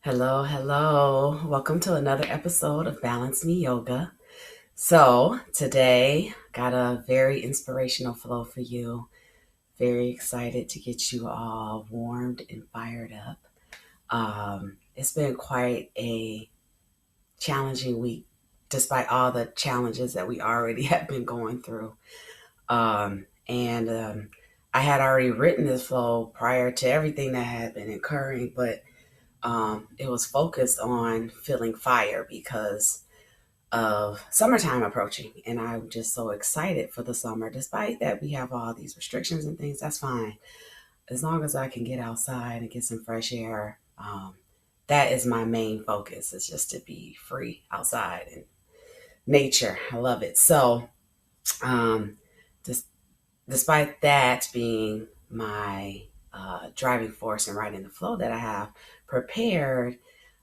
Hello, hello. Welcome to another episode of Balance Me Yoga. So, today got a very inspirational flow for you. Very excited to get you all warmed and fired up. It's been quite a challenging week, despite all the challenges that we already have been going through. And I had already written this flow prior to everything that had been occurring, but it was focused on feeling fire because of summertime approaching. And I'm just so excited for the summer. Despite that, we have all these restrictions and things, that's fine. As long as I can get outside and get some fresh air, that is my main focus, is just to be free outside and nature. I love it. So, um, just, despite that being my driving force and writing the flow that I have prepared,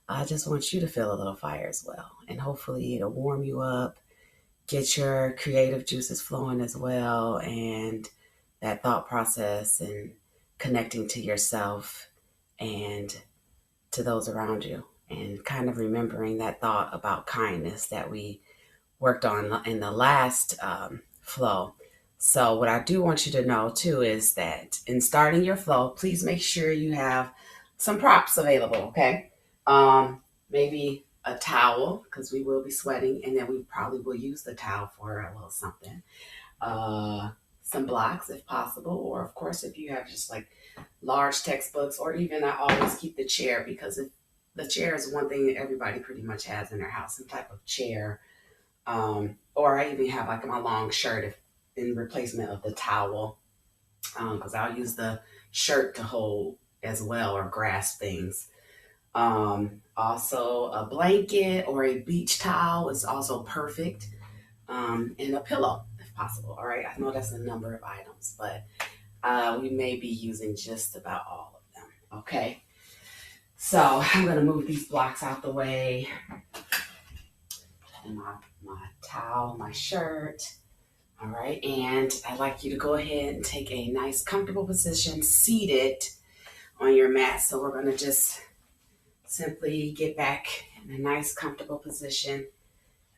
I just want you to feel a little fire as well. And hopefully it'll warm you up, get your creative juices flowing as well, and that thought process and connecting to yourself and to those around you. And kind of remembering that thought about kindness that we worked on in the last flow. So, what I do want you to know too is that in starting your flow, please make sure you have some props available, okay? Maybe a towel, because we will be sweating, and then we probably will use the towel for a little something. Uh, some blocks if possible, or of course, if you have just like large textbooks, or even I always keep the chair, because if the chair is one thing that everybody pretty much has in their house, some type of chair, or I even have like my long shirt in replacement of the towel, because I'll use the shirt to hold as well or grasp things. Also, a blanket or a beach towel is also perfect, and a pillow if possible. All right, I know that's a number of items, but we may be using just about all of them. Okay, so I'm gonna move these blocks out the way, and my towel, my shirt. All right, and I'd like you to go ahead and take a nice comfortable position seated on your mat. So we're going to just simply get back in a nice comfortable position.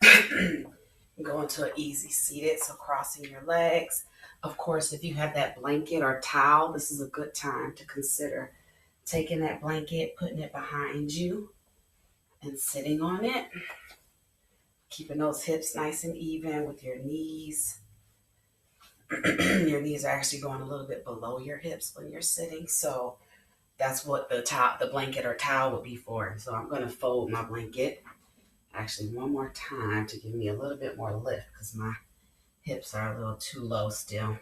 Go into an easy seated, so crossing your legs. Of course, if you have that blanket or towel, this is a good time to consider taking that blanket, putting it behind you, and sitting on it. Keeping those hips nice and even with your knees. Your knees are actually going a little bit below your hips when you're sitting. So that's what the blanket or towel would be for. So I'm going to fold my blanket actually one more time to give me a little bit more lift, because my hips are a little too low still.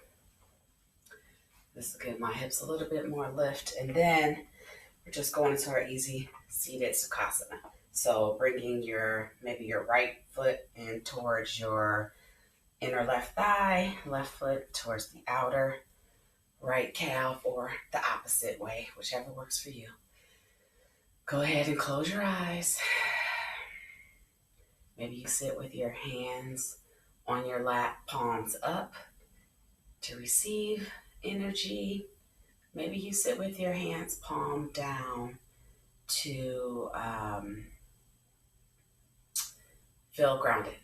This will give my hips a little bit more lift. And then we're just going into our easy seated Sukhasana. So bringing maybe your right foot in towards your inner left thigh, left foot towards the outer right calf, or the opposite way, whichever works for you. Go ahead and close your eyes. Maybe you sit with your hands on your lap, palms up to receive energy. Maybe you sit with your hands palm down to feel grounded.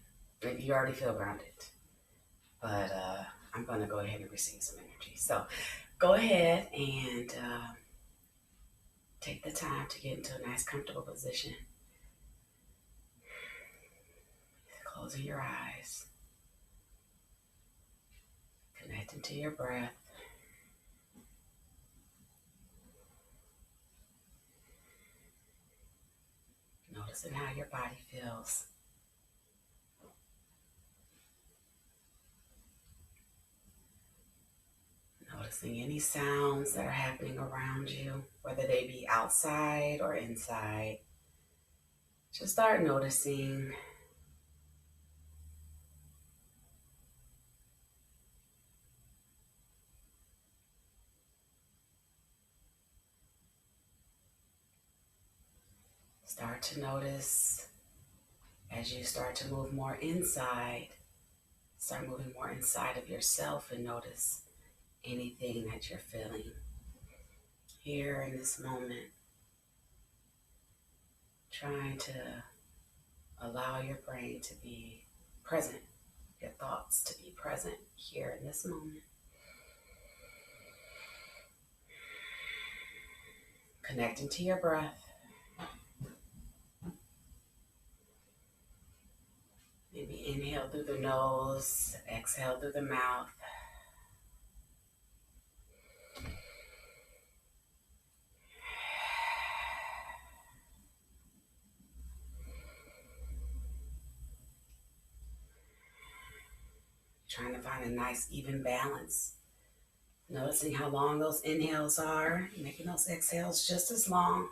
Maybe you already feel grounded, but I'm going to go ahead and receive some energy. So go ahead and take the time to get into a nice comfortable position. Closing your eyes. Connecting to your breath. Noticing how your body feels. Noticing any sounds that are happening around you, whether they be outside or inside. Just start noticing. Start to notice as you start to move more inside. Start moving more inside of yourself and notice anything that you're feeling here in this moment. trying to allow your brain to be present, your thoughts to be present here in this moment. Connecting to your breath. Maybe inhale through the nose, exhale through the mouth. Trying to find a nice even balance. Noticing how long those inhales are, making those exhales just as long.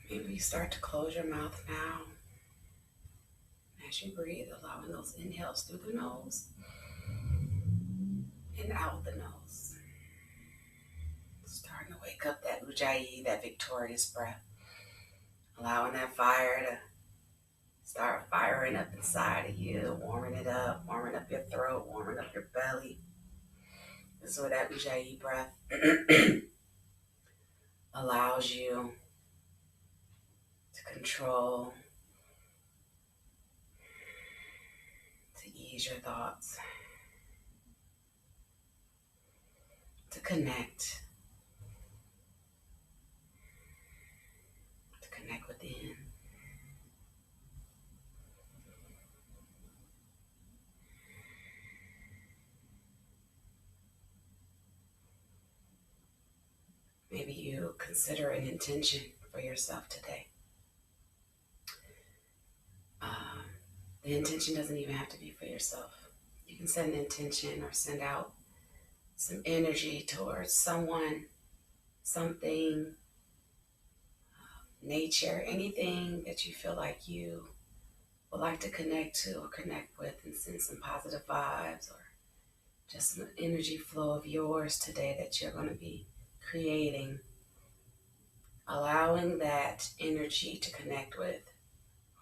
Maybe you start to close your mouth now as you breathe, allowing those inhales through the nose and out the nose. Starting to wake up that ujjayi, that victorious breath. Allowing that fire to start firing up inside of you, warming it up, warming up your throat, warming up your belly. This is where that ujjayi breath allows you to control, to ease your thoughts, to connect within. Maybe you consider an intention for yourself today. The intention doesn't even have to be for yourself. You can set an intention or send out some energy towards someone, something, nature, anything that you feel like you would like to connect to or connect with, and send some positive vibes or just an energy flow of yours today that you're going to be creating, allowing that energy to connect with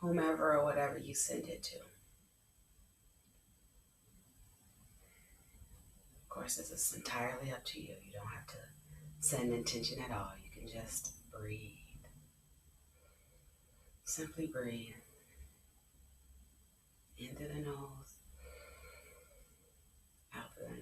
whomever or whatever you send it to. Of course, this is entirely up to you. You don't have to set an intention at all. You can just breathe. Simply breathe. In through the nose, out through the nose.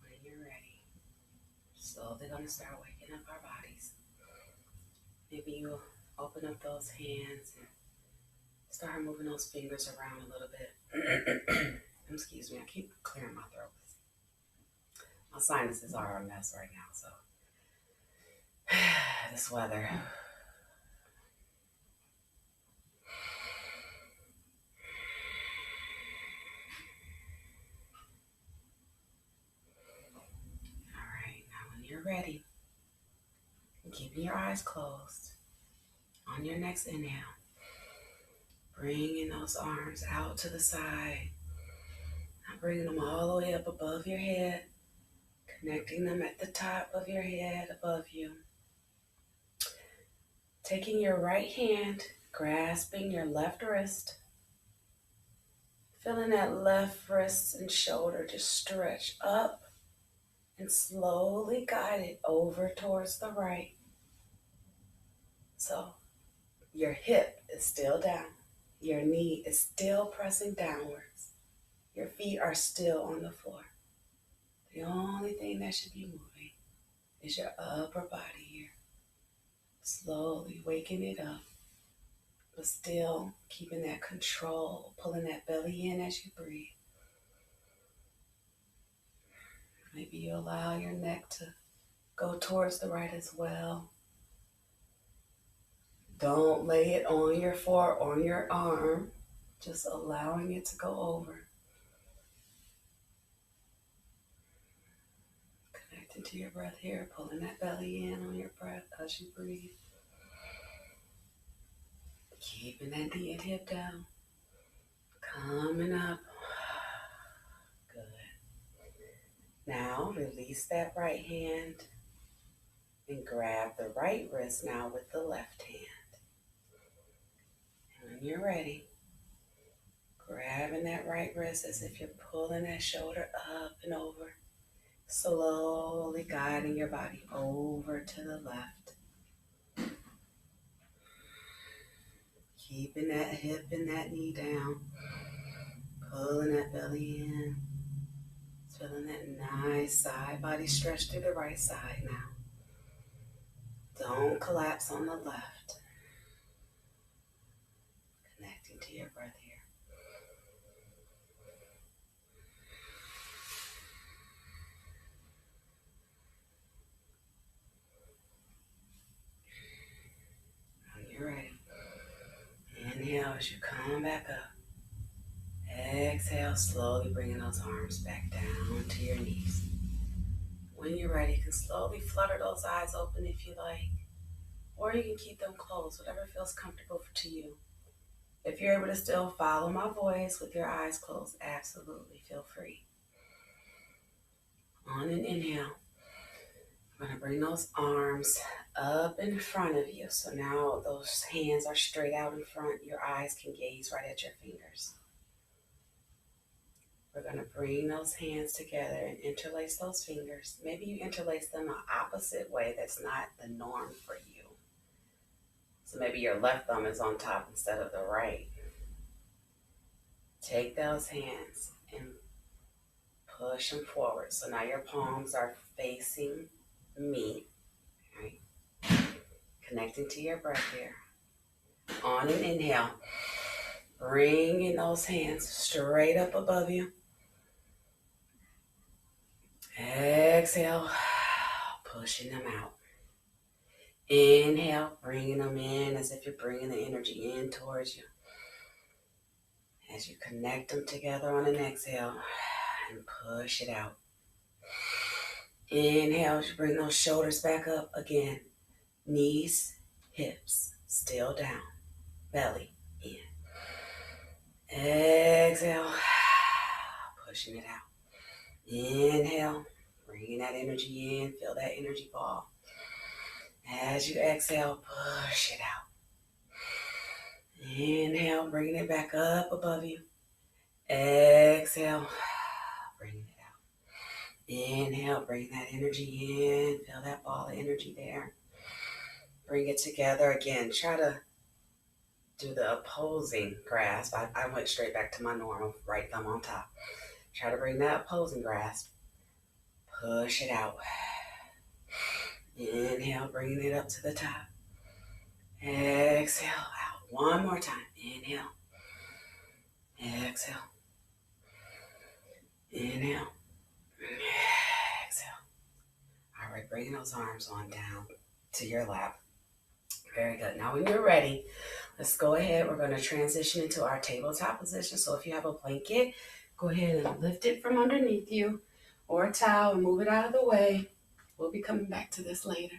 When you're ready, slowly going to start waking up our bodies. Maybe you open up those hands and start moving those fingers around a little bit. Excuse me, I keep clearing my throat. My sinuses are a mess right now, so this weather. All right, now when you're ready, keeping your eyes closed, on your next inhale, bringing those arms out to the side. Now bringing them all the way up above your head, connecting them at the top of your head above you. Taking your right hand, grasping your left wrist, feeling that left wrist and shoulder just stretch up and slowly guide it over towards the right. So your hip is still down. Your knee is still pressing downwards. Your feet are still on the floor. The only thing that should be moving is your upper body here. Slowly waking it up, but still keeping that control, pulling that belly in as you breathe. Maybe you allow your neck to go towards the right as well. Don't lay it on your arm, just allowing it to go over. Connecting to your breath here, pulling that belly in on your breath as you breathe. Keeping that knee and hip down. Coming up. Good. Now release that right hand and grab the right wrist now with the left hand. And when you're ready, grabbing that right wrist as if you're pulling that shoulder up and over, slowly guiding your body over to the left. Keeping that hip and that knee down, pulling that belly in, feeling that nice side body stretch through the right side now. Don't collapse on the left. Connecting to your breath here. When you're ready, inhale as you come back up. Exhale, slowly bringing those arms back down to your knees. When you're ready, you can slowly flutter those eyes open if you like, or you can keep them closed, whatever feels comfortable to you. If you're able to still follow my voice with your eyes closed, absolutely feel free. On an inhale, I'm going to bring those arms up in front of you. So now those hands are straight out in front. Your eyes can gaze right at your fingers. We're going to bring those hands together and interlace those fingers. Maybe you interlace them an opposite way that's not the norm for you. So maybe your left thumb is on top instead of the right. Take those hands and push them forward. So now your palms are facing me. Right? Connecting to your breath here. On an inhale, bringing those hands straight up above you. Exhale, pushing them out. Inhale, bringing them in as if you're bringing the energy in towards you. As you connect them together on an exhale and push it out. Inhale as you bring those shoulders back up again. Knees, hips, still down. Belly in. Exhale, pushing it out. Inhale, bringing that energy in. Feel that energy ball. As you exhale, push it out. Inhale, bringing it back up above you. Exhale, bringing it out. Inhale, bring that energy in. Feel that ball of energy there. Bring it together again. Try to do the opposing grasp. I went straight back to my normal right thumb on top. Try to bring that opposing grasp. Push it out. Inhale, bringing it up to the top. Exhale, out. One more time. Inhale. Exhale. Inhale. Exhale. All right, bringing those arms on down to your lap. Very good. Now when you're ready, let's go ahead. We're going to transition into our tabletop position. So if you have a blanket, go ahead and lift it from underneath you, or a towel, and move it out of the way. We'll be coming back to this later.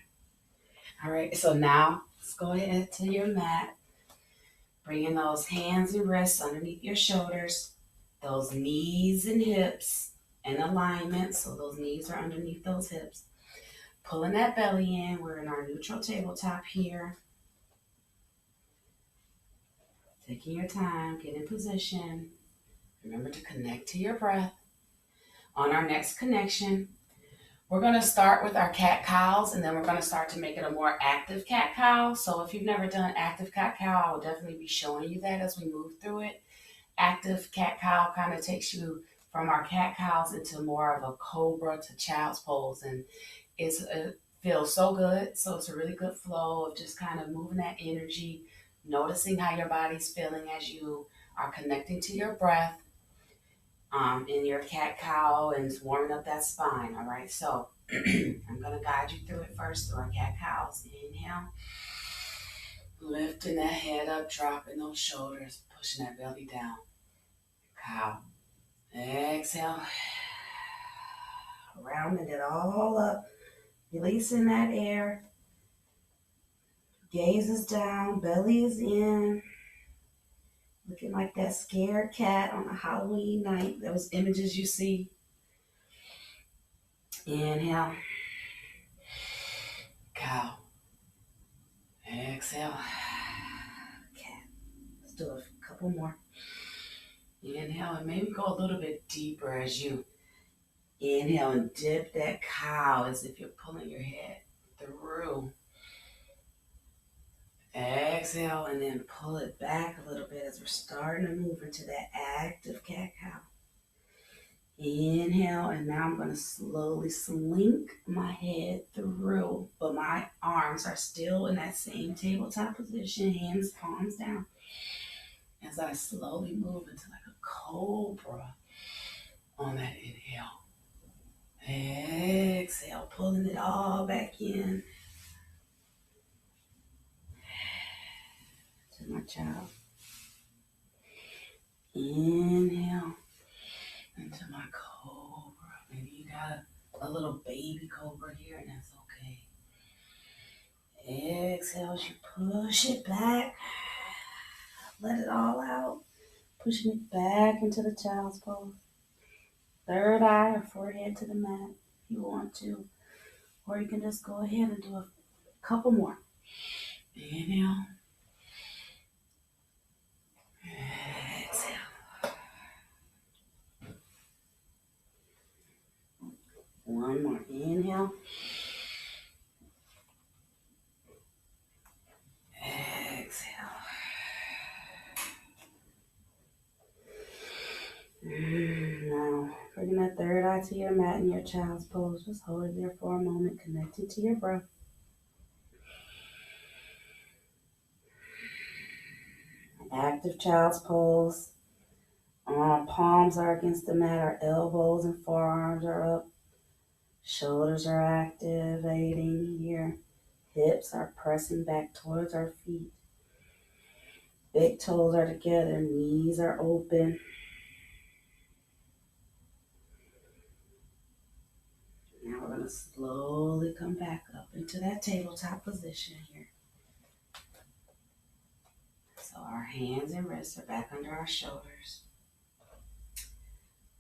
All right, so now let's go ahead to your mat. Bringing those hands and wrists underneath your shoulders, those knees and hips in alignment. So those knees are underneath those hips. Pulling that belly in. We're in our neutral tabletop here. Taking your time, get in position. Remember to connect to your breath. On our next connection, we're going to start with our cat-cows, and then we're going to start to make it a more active cat-cow. So if you've never done active cat-cow, I will definitely be showing you that as we move through it. Active cat-cow kind of takes you from our cat-cows into more of a cobra to child's pose, and it feels so good. So it's a really good flow of just kind of moving that energy, noticing how your body's feeling as you are connecting to your breath. in your cat cow and warming up that spine. All right, so I'm gonna guide you through it first through our cat cows. Inhale, lifting that head up, dropping those shoulders, pushing that belly down. Cow. Exhale, rounding it all up, releasing that air. Gaze is down, belly is in. Looking like that scared cat on a Halloween night. Those images you see. Inhale. Cow. Exhale. Cat. Let's do a couple more. Inhale and maybe go a little bit deeper as you inhale and dip that cow as if you're pulling your head through. Exhale and then pull it back a little bit as we're starting to move into that active cat cow. Inhale, and now I'm going to slowly slink my head through, but my arms are still in that same tabletop position, hands, palms down, as I slowly move into like a cobra on that inhale. Exhale, pulling it all back in to my child. Inhale into my cobra. Maybe you got a little baby cobra here, and that's okay. Exhale as you push it back. Let it all out. Pushing it back into the child's pose. Third eye or forehead to the mat if you want to. Or you can just go ahead and do a couple more. Inhale. Exhale. One more. Inhale. Exhale. Now, bringing that third eye to your mat in your child's pose. Just hold it there for a moment, connecting to your breath. Active child's pose. Our palms are against the mat, our elbows and forearms are up. Shoulders are activating here. Hips are pressing back towards our feet. Big toes are together, knees are open. Now we're going to slowly come back up into that tabletop position here. So our hands and wrists are back under our shoulders.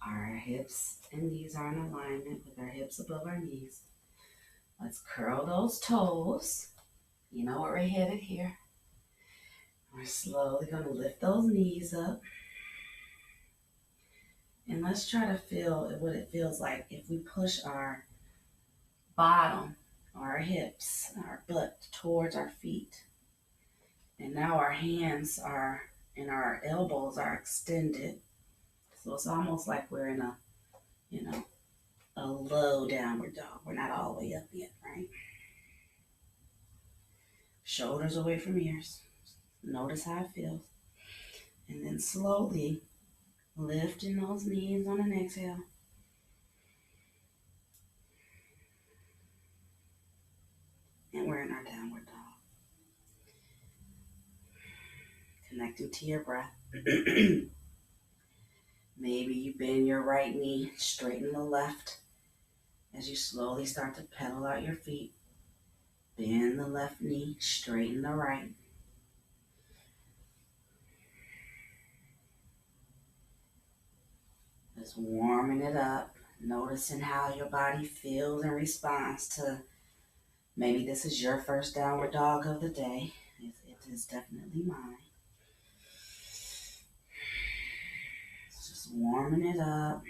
Our hips and knees are in alignment with our hips above our knees. Let's curl those toes. You know where we're headed here. We're slowly going to lift those knees up. And let's try to feel what it feels like if we push our bottom, our hips, our butt towards our feet. And now our hands are and our elbows are extended. So it's almost like we're in a low downward dog. We're not all the way up yet, right? Shoulders away from ears. Notice how it feels. And then slowly lifting those knees on an exhale. And we're in our downward dog. Connecting to your breath. Maybe you bend your right knee, straighten the left. As you slowly start to pedal out your feet, bend the left knee, straighten the right. Just warming it up, noticing how your body feels and responds to maybe this is your first downward dog of the day. It is definitely mine. It's just warming it up,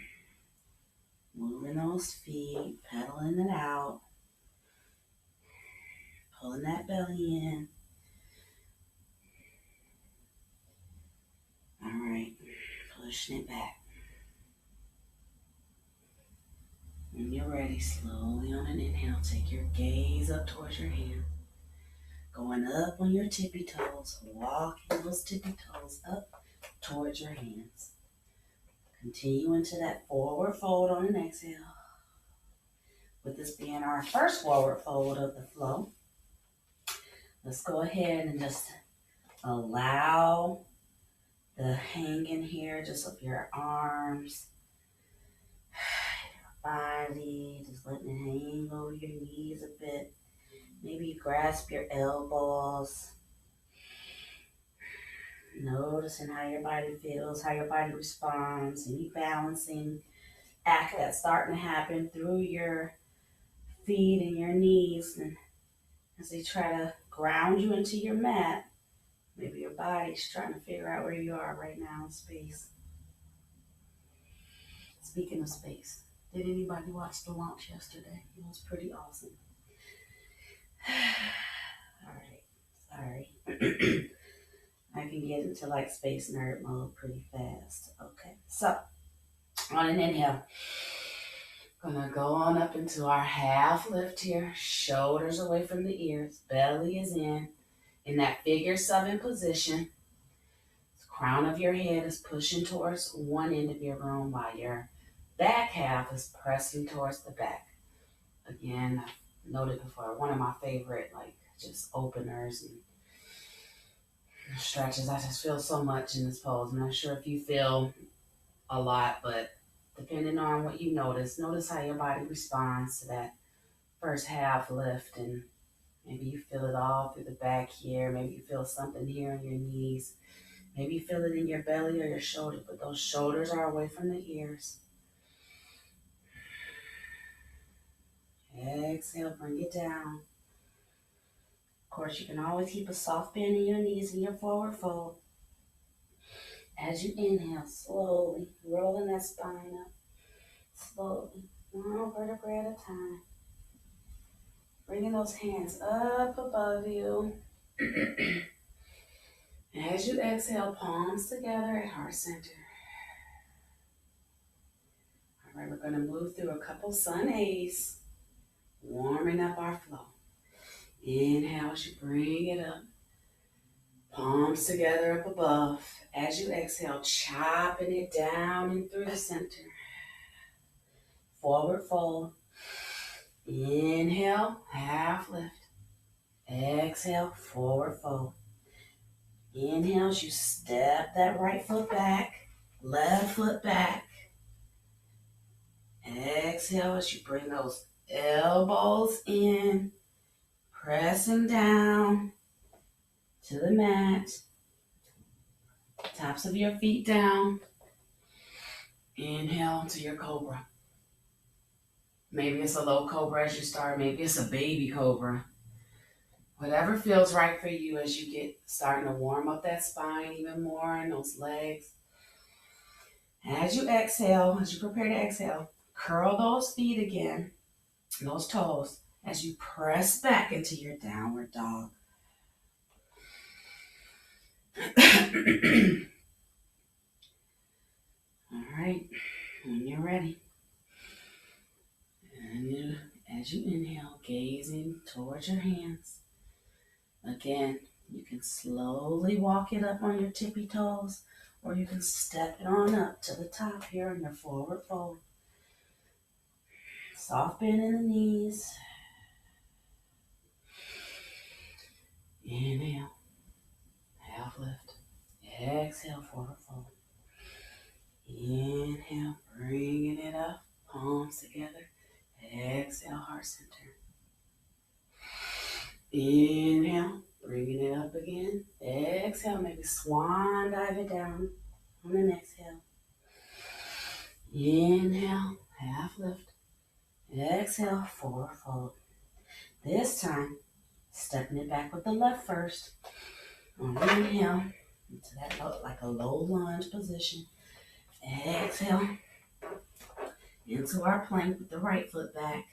moving those feet, pedaling it out, pulling that belly in. All right, pushing it back. When you're ready, slowly on an inhale, take your gaze up towards your hand. Going up on your tippy toes, walking those tippy toes up towards your hands. Continue into that forward fold on an exhale. With this being our first forward fold of the flow, let's go ahead and just allow the hanging here just of your arms, body, just letting it hang over your knees a bit. Maybe grasp your elbows. Noticing how your body feels, how your body responds, any balancing act that's starting to happen through your feet and your knees. And as they try to ground you into your mat, maybe your body's trying to figure out where you are right now in space. Speaking of space, did anybody watch the launch yesterday? It was pretty awesome. All right, sorry. I can get into like space nerd mode pretty fast. Okay, so on an inhale, gonna go on up into our half lift here. Shoulders away from the ears, belly is in that figure 7 position. The crown of your head is pushing towards one end of your room while your back half is pressing towards the back. Again, I've noted before, one of my favorite like just openers and stretches. I just feel so much in this pose. I'm not sure if you feel a lot, but depending on what you notice how your body responds to that first half lift, and maybe you feel it all through the back here. Maybe you feel something here in your knees. Maybe you feel it in your belly or your shoulder, but those shoulders are away from the ears. Exhale, bring it down. Of course, you can always keep a soft bend in your knees in your forward fold. As you inhale, slowly rolling that spine up. Slowly, one vertebrae at a time. Bringing those hands up above you. As you exhale, palms together at heart center. All right, we're going to move through a couple sun A's, warming up our flow. Inhale as you bring it up. Palms together up above. As you exhale, chopping it down and through the center. Forward fold. Inhale, half lift. Exhale, forward fold. Inhale as you step that right foot back, left foot back. Exhale as you bring those elbows in, pressing down to the mat. Tops of your feet down. Inhale to your cobra. Maybe it's a low cobra as you start. Maybe it's a baby cobra. Whatever feels right for you as you get starting to warm up that spine even more and those legs. As you exhale, as you prepare to exhale, curl those feet again, those toes, as you press back into your downward dog. All right, when you're ready. And as you inhale, gazing towards your hands. Again, you can slowly walk it up on your tippy toes, or you can step it on up to the top here on your forward fold. Soft bend in the knees. Inhale, half lift. Exhale, forward fold. Inhale, bringing it up, palms together. Exhale, heart center. Inhale, bringing it up again. Exhale, maybe swan dive it down on an exhale. Inhale, half lift. Exhale, forward fold. This time, stepping it back with the left first. On an inhale, into that like a low lunge position. Exhale, into our plank with the right foot back.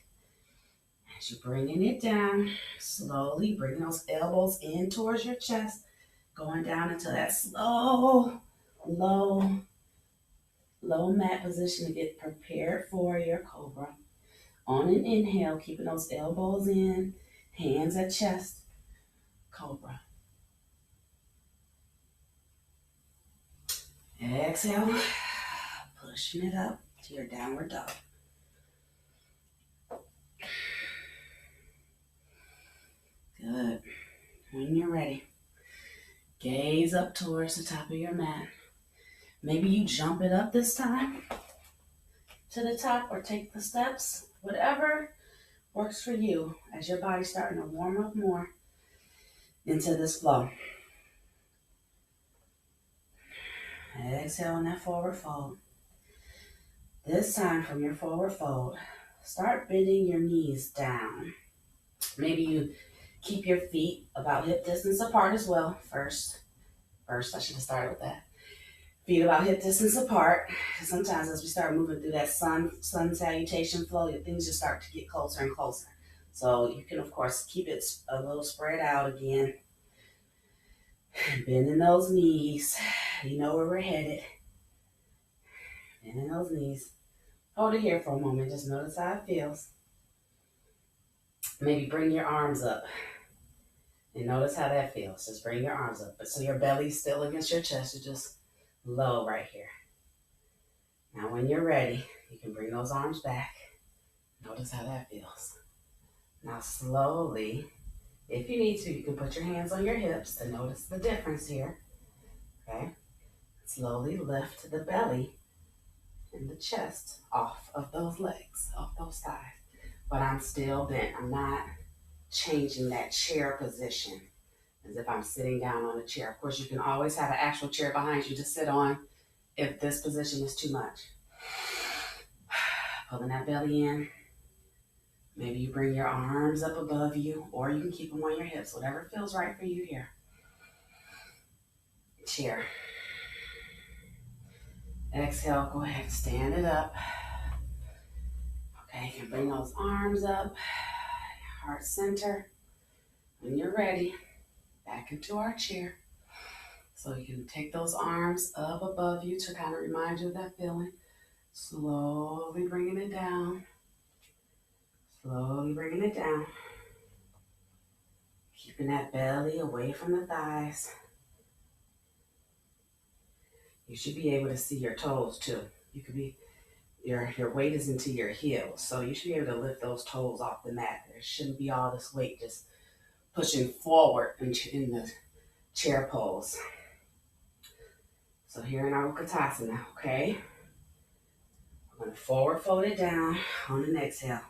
As you're bringing it down, slowly bringing those elbows in towards your chest, going down into that slow, low mat position to get prepared for your cobra. On an inhale, keeping those elbows in, hands at chest, cobra. Exhale, pushing it up to your downward dog. Good. When you're ready, gaze up towards the top of your mat. Maybe you jump it up this time to the top or take the steps, whatever works for you as your body's starting to warm up more into this flow. Exhale on that forward fold. This time from your forward fold, start bending your knees down. Maybe you keep your feet about hip distance apart as well. First, I should have started with that. Feet about hip distance apart. Sometimes as we start moving through that sun salutation flow, things just start to get closer and closer. So you can, of course, keep it a little spread out again. Bending those knees. You know where we're headed. Bending those knees. Hold it here for a moment. Just notice how it feels. Maybe bring your arms up. And notice how that feels. Just bring your arms up. But so your belly's still against your chest. You're just low right here. Now when you're ready, you can bring those arms back. Notice how that feels. Now slowly, if you need to, you can put your hands on your hips to notice the difference here. Okay? Slowly lift the belly and the chest off of those legs, off those thighs. But I'm still bent. I'm not changing that chair position as if I'm sitting down on a chair. Of course, you can always have an actual chair behind you to sit on if this position is too much. Pulling that belly in. Maybe you bring your arms up above you, or you can keep them on your hips, whatever feels right for you here. Chair. Exhale, go ahead, stand it up. Okay, you can bring those arms up, heart center. When you're ready, back into our chair. So you can take those arms up above you to kind of remind you of that feeling. Slowly bringing it down. Slowly bringing it down. Keeping that belly away from the thighs. You should be able to see your toes too. You could be, your weight is into your heels. So you should be able to lift those toes off the mat. There shouldn't be all this weight just pushing forward in the chair pose. So here in our Utkatasana, okay? I'm going to forward fold it down on an exhale.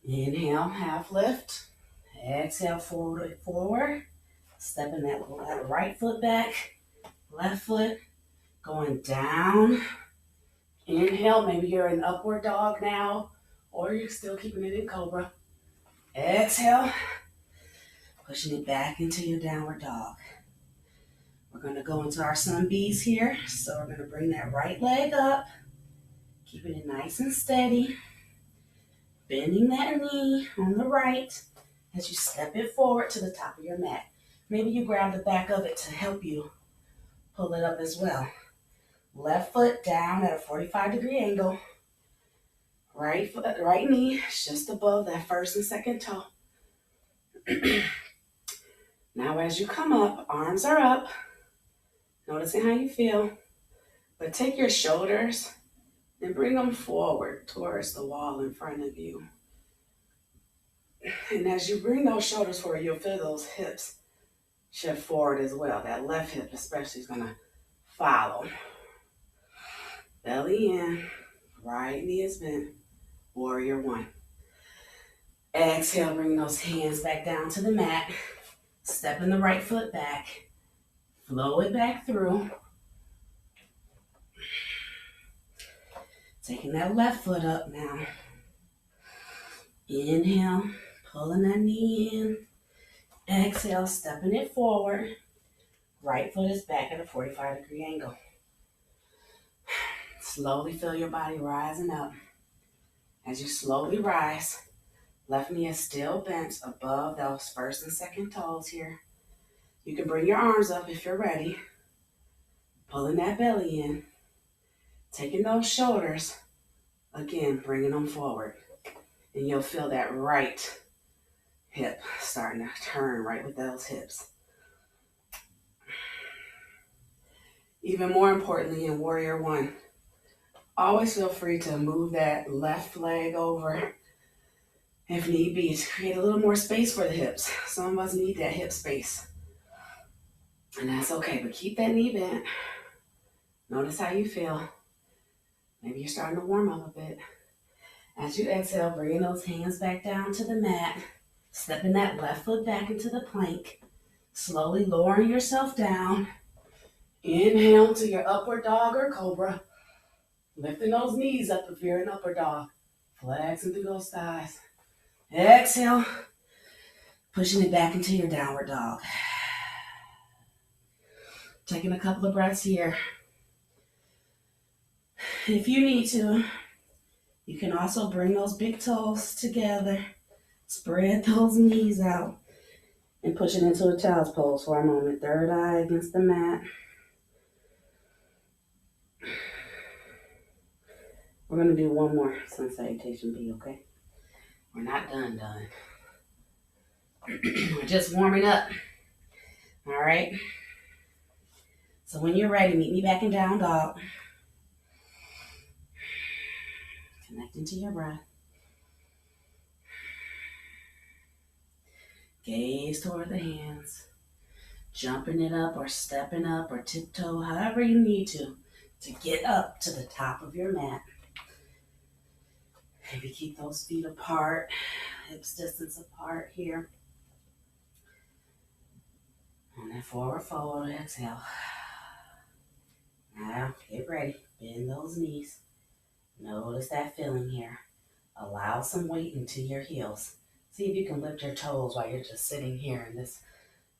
Inhale, half lift. Exhale, forward. Stepping that right foot back, left foot going down. Inhale, maybe you're in upward dog now, or you're still keeping it in cobra. Exhale, pushing it back into your downward dog. We're going to go into our sun bees here. So we're going to bring that right leg up, keeping it nice and steady. Bending that knee on the right as you step it forward to the top of your mat. Maybe you grab the back of it to help you pull it up as well. Left foot down at a 45-degree angle. Right knee is just above that first and second toe. Now as you come up, arms are up. Noticing how you feel. But take your shoulders and bring them forward towards the wall in front of you. And as you bring those shoulders forward, you'll feel those hips shift forward as well. That left hip especially is going to follow. Belly in, right knee is bent, warrior one. Exhale, bring those hands back down to the mat. Stepping the right foot back. Flow it back through. Taking that left foot up now. Inhale, pulling that knee in. Exhale, stepping it forward. Right foot is back at a 45-degree angle. Slowly feel your body rising up. As you slowly rise, left knee is still bent above those first and second toes here. You can bring your arms up if you're ready. Pulling that belly in. Taking those shoulders, again, bringing them forward. And you'll feel that right hip starting to turn right with those hips. Even more importantly in warrior one, Always feel free to move that left leg over if need be to create a little more space for the hips. Some of us need that hip space, and that's okay, but keep that knee bent. Notice how you feel. Maybe you're starting to warm up a bit. As you exhale, bringing those hands back down to the mat, stepping that left foot back into the plank, slowly lowering yourself down. Inhale to your upward dog or cobra, lifting those knees up if you're in upward dog, flexing through those thighs. Exhale, pushing it back into your downward dog. Taking a couple of breaths here. If you need to, you can also bring those big toes together, spread those knees out, and push it into a child's pose for a moment. Third eye against the mat. We're going to do one more sun salutation B, okay? We're not done. We're just warming up. All right? So when you're ready, meet me back in down dog. Connecting to your breath. Gaze toward the hands. Jumping it up or stepping up or tiptoe, however you need to get up to the top of your mat. Maybe keep those feet apart, hips distance apart here. And then forward fold, exhale. Now get ready, bend those knees. Notice that feeling here. Allow some weight into your heels. See if you can lift your toes while you're just sitting here in this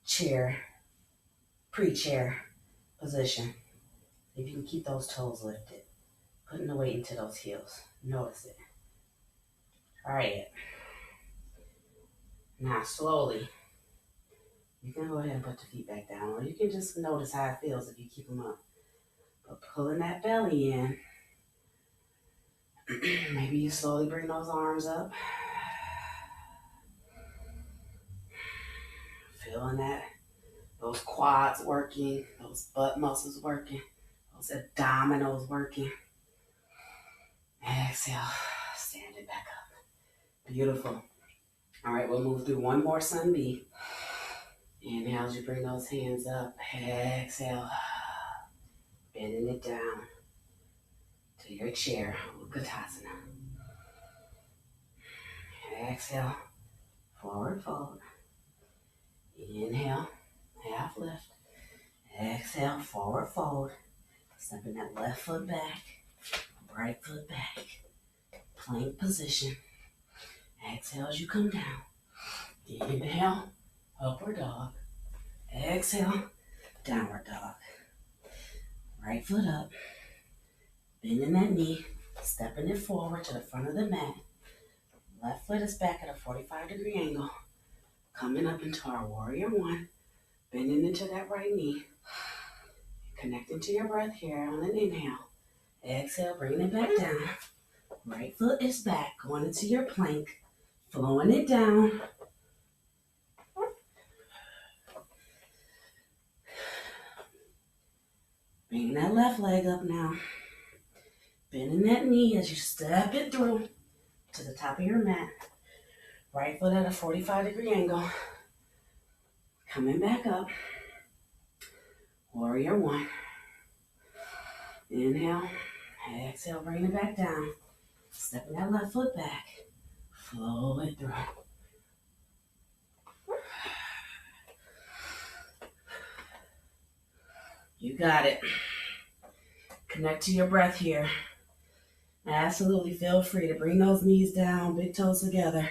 chair, pre-chair position. If you can keep those toes lifted, putting the weight into those heels. Notice it. Try it. Now slowly, you can go ahead and put the feet back down, or you can just notice how it feels if you keep them up. But pulling that belly in, maybe you slowly bring those arms up. Feeling that, those quads working, those butt muscles working, those abdominals working. Exhale, stand it back up. Beautiful. All right, we'll move through one more sun B. Inhale as you bring those hands up. Exhale, bending it down to your chair, Utkatasana. Exhale, forward fold. Inhale, half lift. Exhale, forward fold. Stepping that left foot back, right foot back. Plank position. Exhale as you come down. Inhale, upward dog. Exhale, downward dog. Right foot up. Bending that knee, stepping it forward to the front of the mat. Left foot is back at a 45-degree angle. Coming up into our warrior one. Bending into that right knee. Connecting to your breath here on an inhale. Exhale, bringing it back down. Right foot is back, going into your plank. Flowing it down. Bringing that left leg up now. Bending that knee as you step it through to the top of your mat. Right foot at a 45-degree angle. Coming back up. Warrior one. Inhale. Exhale, bring it back down. Stepping that left foot back. Flow it through. You got it. Connect to your breath here. Absolutely feel free to bring those knees down, big toes together.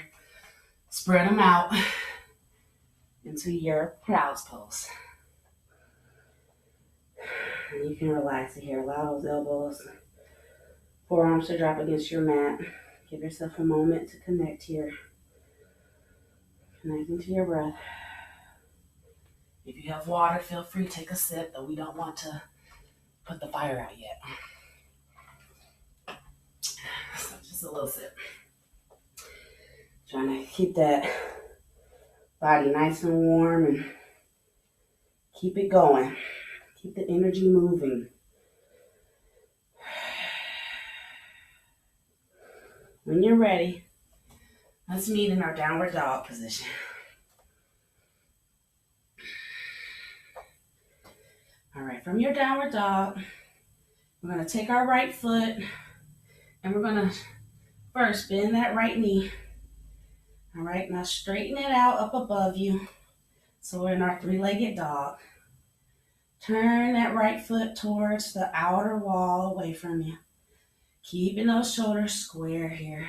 Spread them out into your child's pose. And you can relax it here. Allow those elbows, forearms to drop against your mat. Give yourself a moment to connect here. Connecting to your breath. If you have water, feel free to take a sip, though we don't want to put the fire out yet. So just a little sip. Trying to keep that body nice and warm and keep it going. Keep the energy moving. When you're ready, let's meet in our downward dog position. All right, from your downward dog, we're going to take our right foot and we're going to first bend that right knee. All right, now straighten it out up above you. So we're in our three-legged dog. Turn that right foot towards the outer wall away from you. Keeping those shoulders square here.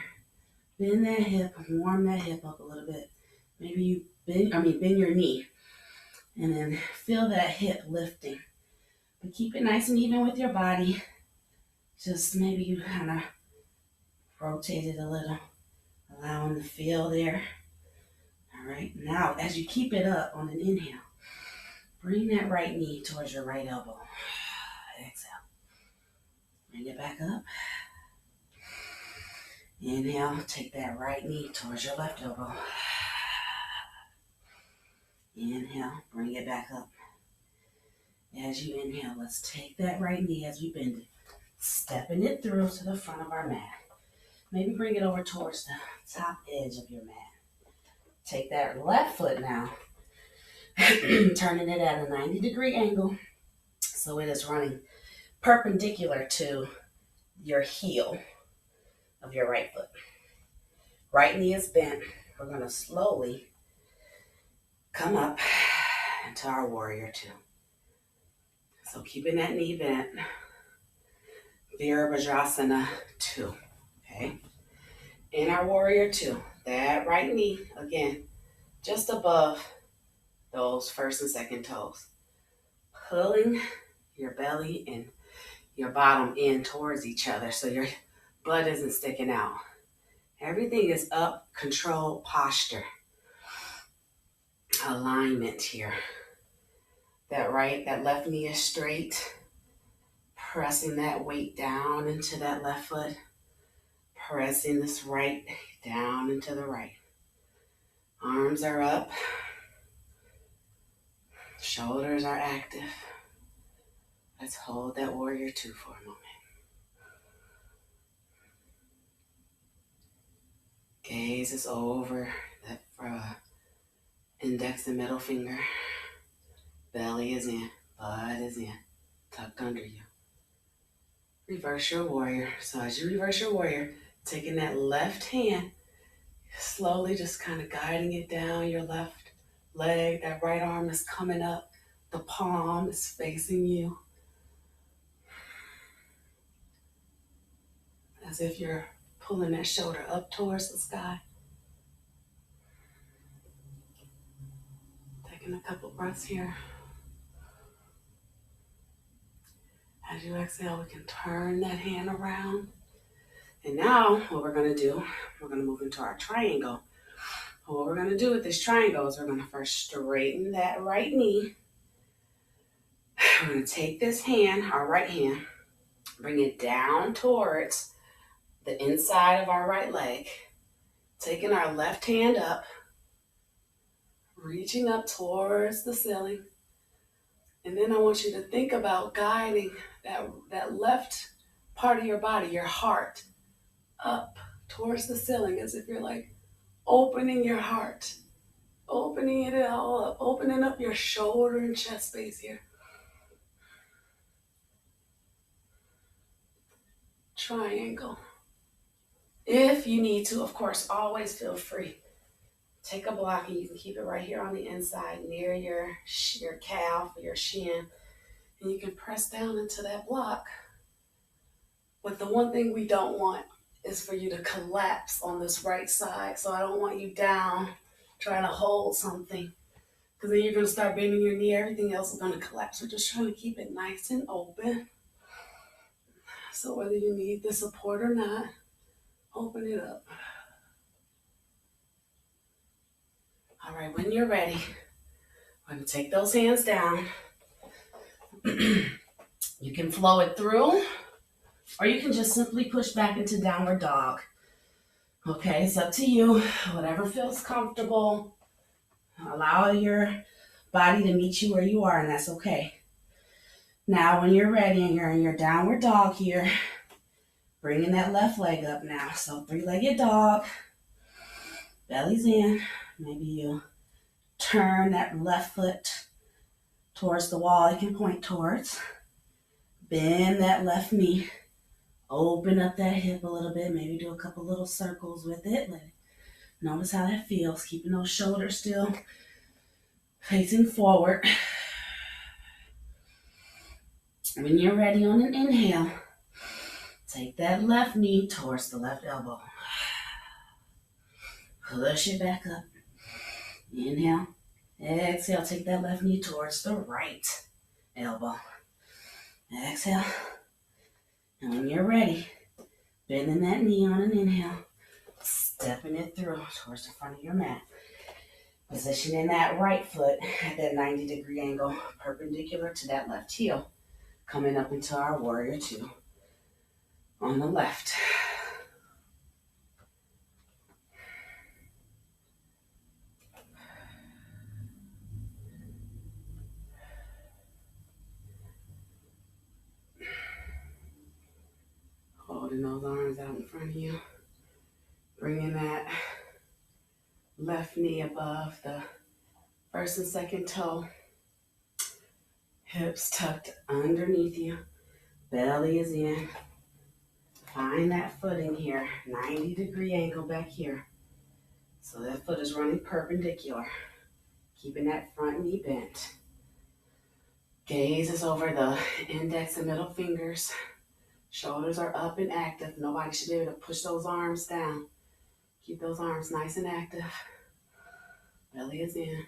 Bend that hip, warm that hip up a little bit. Maybe you bend your knee. And then feel that hip lifting. But keep it nice and even with your body. Just maybe you kind of rotate it a little, allowing the feel there. All right, now as you keep it up on an inhale, bring that right knee towards your right elbow. Exhale. Bring it back up. Inhale, take that right knee towards your left elbow. Inhale, bring it back up. As you inhale, let's take that right knee as we bend it, stepping it through to the front of our mat. Maybe bring it over towards the top edge of your mat. Take that left foot now, turning it at a 90-degree angle so it is running perpendicular to your heel of your right foot. Right knee is bent. We're going to slowly come up into our warrior two. So keeping that knee bent, Virabhadrasana 2, okay? In our warrior 2, that right knee, again, just above those first and second toes. Pulling your belly and your bottom in towards each other so your butt isn't sticking out. Everything is up, control, posture, alignment here. That left knee is straight. Pressing that weight down into that left foot. Pressing this right down into the right. Arms are up. Shoulders are active. Let's hold that warrior two for a moment. Gaze is over that index and middle finger. Belly is in, butt is in, tucked under you. Reverse your warrior. So as you reverse your warrior, taking that left hand, slowly just kind of guiding it down your left leg. That right arm is coming up. The palm is facing you. As if you're pulling that shoulder up towards the sky. Taking a couple breaths here. As you exhale, we can turn that hand around. And now what we're going to do, we're going to move into our triangle. What we're going to do with this triangle is we're going to first straighten that right knee. We're going to take this hand, our right hand, bring it down towards the inside of our right leg. Taking our left hand up, reaching up towards the ceiling. And then I want you to think about guiding that left part of your body, your heart, up towards the ceiling as if you're like opening your heart, opening it all up, opening up your shoulder and chest space here. Triangle. If you need to, of course, always feel free. Take a block and you can keep it right here on the inside near your calf or your shin. And you can press down into that block. But the one thing we don't want is for you to collapse on this right side. So I don't want you down trying to hold something. Because then you're going to start bending your knee. Everything else is going to collapse. We're just trying to keep it nice and open. So whether you need the support or not, open it up. All right, when you're ready, we're going to take those hands down. You can flow it through, or you can just simply push back into downward dog. Okay, it's up to you. Whatever feels comfortable. Allow your body to meet you where you are, and that's okay. Now, when you're ready and you're in your downward dog here, Bringing that left leg up now. So three-legged dog, belly's in. Maybe you turn that left foot towards the wall it can point towards. Bend that left knee. Open up that hip a little bit. Maybe do a couple little circles with it. Notice how that feels. Keeping those shoulders still facing forward. When you're ready on an inhale, take that left knee towards the left elbow. Push it back up. Inhale. Exhale. Take that left knee towards the right elbow. Exhale. And when you're ready, bending that knee on an inhale, stepping it through towards the front of your mat. Positioning that right foot at that 90-degree angle, perpendicular to that left heel. Coming up into our warrior two on the left. Holding those arms out in front of you. Bringing that left knee above the first and second toe. Hips tucked underneath you. Belly is in. Find that footing here. 90-degree angle back here. So that foot is running perpendicular. Keeping that front knee bent. Gaze is over the index and middle fingers. Shoulders are up and active. Nobody should be able to push those arms down. Keep those arms nice and active. Belly is in.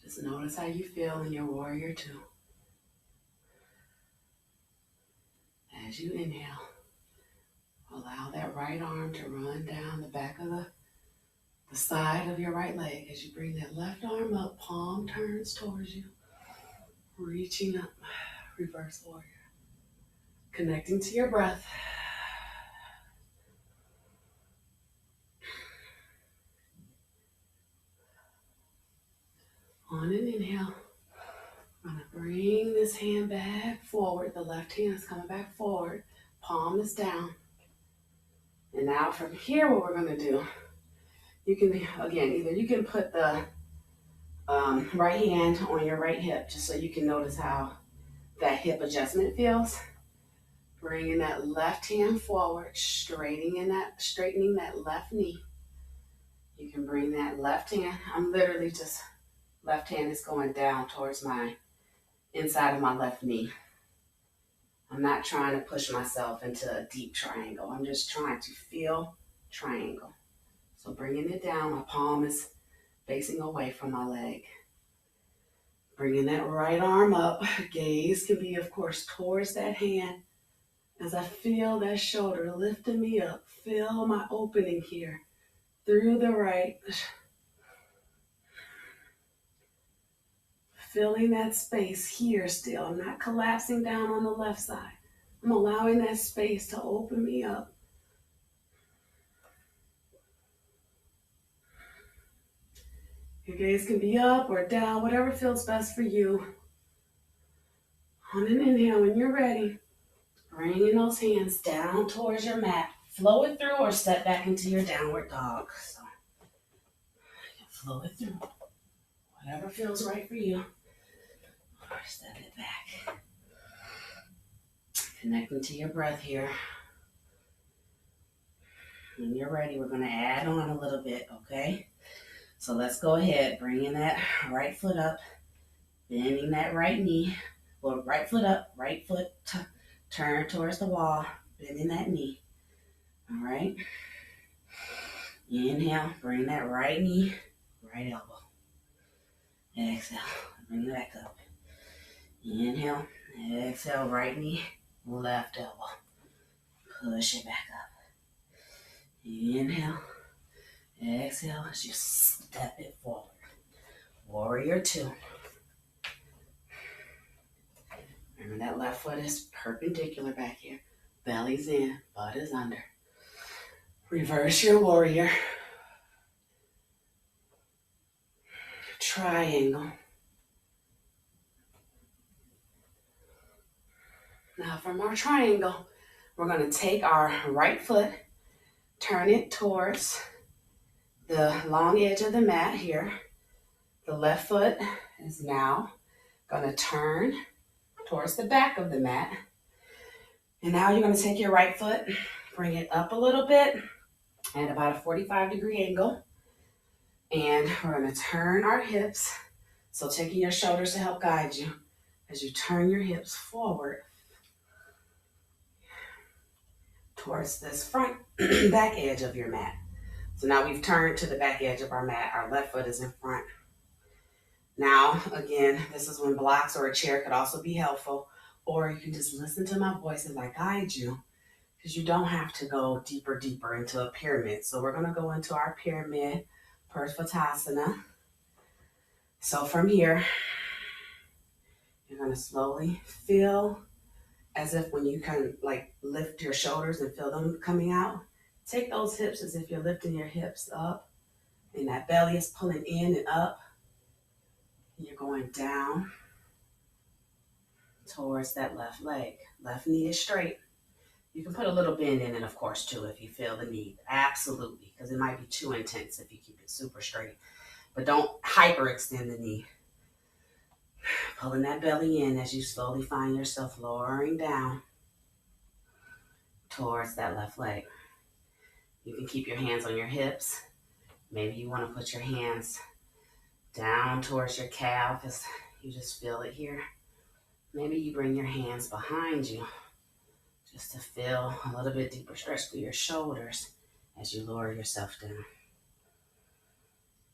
Just notice how you feel in your warrior two. As you inhale, allow that right arm to run down the back of the side of your right leg. As you bring that left arm up, palm turns towards you. Reaching up, reverse warrior. Connecting to your breath. On an inhale, I'm going to bring this hand back forward. The left hand is coming back forward. Palm is down. And now from here, what we're going to do, you can, again, either you can put the right hand on your right hip, just so you can notice how that hip adjustment feels. Bringing that left hand forward, straightening that left knee. You can bring that left hand. I'm literally just, left hand is going down towards my inside of my left knee. I'm not trying to push myself into a deep triangle. I'm just trying to feel triangle. So bringing it down, my palm is facing away from my leg. Bringing that right arm up. Gaze can be, of course, towards that hand. As I feel that shoulder lifting me up, feel my opening here through the right. Filling that space here still. I'm not collapsing down on the left side. I'm allowing that space to open me up. Your gaze can be up or down, whatever feels best for you. On an inhale, when you're ready, bringing those hands down towards your mat. Flow it through or step back into your downward dog. So, flow it through. Whatever feels right for you. Or step it back. Connecting to your breath here. When you're ready, we're going to add on a little bit, okay? So let's go ahead, bringing that right foot up, bending that right knee. Well, right foot up, right foot turn towards the wall, bending that knee. All right? Inhale, bring that right knee, right elbow. Exhale, bring it back up. Inhale, exhale, right knee, left elbow. Push it back up. Inhale, exhale as you step it forward. Warrior two. Remember that left foot is perpendicular back here. Belly's in, butt is under. Reverse your warrior. Triangle. Now from our triangle, we're going to take our right foot, turn it towards the long edge of the mat here. The left foot is now going to turn towards the back of the mat. And now you're going to take your right foot, bring it up a little bit at about a 45-degree angle. And we're going to turn our hips. So taking your shoulders to help guide you as you turn your hips forward towards this front back edge of your mat. So now we've turned to the back edge of our mat. Our left foot is in front. Now, again, this is when blocks or a chair could also be helpful, or you can just listen to my voice as I guide you, because you don't have to go deeper into a pyramid. So we're going to go into our pyramid, Purvatasana. So from here, you're going to slowly feel as if when you kind of like lift your shoulders and feel them coming out, take those hips as if you're lifting your hips up, and that belly is pulling in and up. You're going down towards that left leg. Left knee is straight. You can put a little bend in it, of course, too, if you feel the need. Absolutely, because it might be too intense if you keep it super straight. But don't hyperextend the knee. Pulling that belly in as you slowly find yourself lowering down towards that left leg. You can keep your hands on your hips. Maybe you want to put your hands down towards your calf as you just feel it here. Maybe you bring your hands behind you just to feel a little bit deeper stretch through your shoulders as you lower yourself down.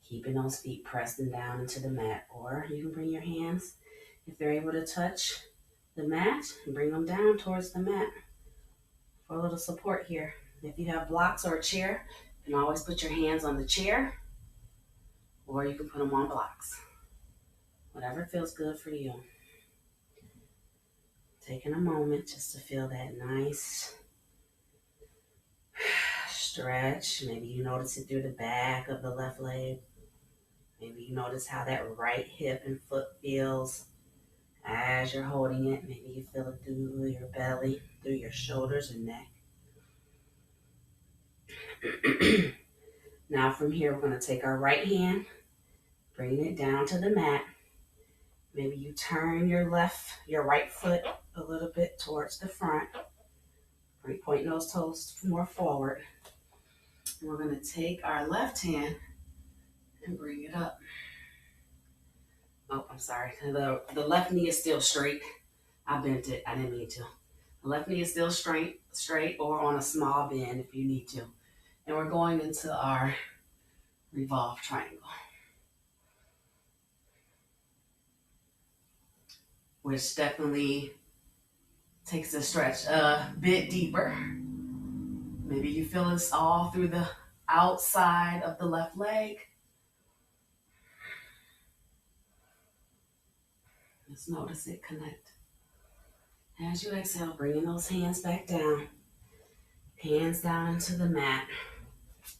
Keeping those feet pressed down into the mat, or you can bring your hands, if they're able to touch the mat, and bring them down towards the mat for a little support here. If you have blocks or a chair, you can always put your hands on the chair, or you can put them on blocks. Whatever feels good for you. Taking a moment just to feel that nice stretch. Maybe you notice it through the back of the left leg. Maybe you notice how that right hip and foot feels as you're holding it. Maybe you feel it through your belly, through your shoulders and neck. Now from here, we're going to take our right hand, bring it down to the mat. Maybe you turn your right foot a little bit towards the front. Pointing those toes more forward. And we're going to take our left hand and bring it up. Oh, I'm sorry. The left knee is still straight. I bent it. I didn't mean to. The left knee is still straight or on a small bend if you need to. And we're going into our revolve triangle, which definitely takes the stretch a bit deeper. Maybe you feel this all through the outside of the left leg. Just notice it connect. As you exhale, bringing those hands back down. Hands down into the mat.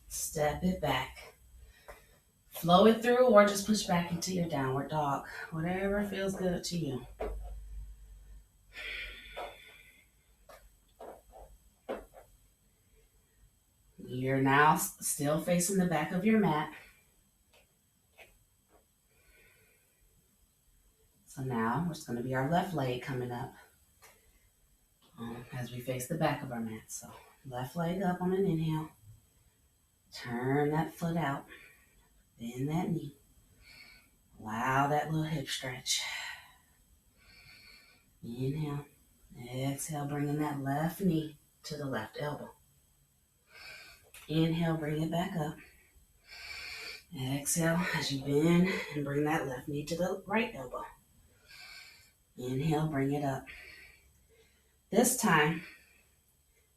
Step it back. Flow it through or just push back into your downward dog. Whatever feels good to you. You're now still facing the back of your mat. So now it's going to be our left leg coming up as we face the back of our mat. So left leg up on an inhale. Turn that foot out. Bend that knee. Allow that little hip stretch. Inhale. Exhale, bringing that left knee to the left elbow. Inhale, bring it back up. Exhale as you bend and bring that left knee to the right elbow. Inhale, bring it up. This time,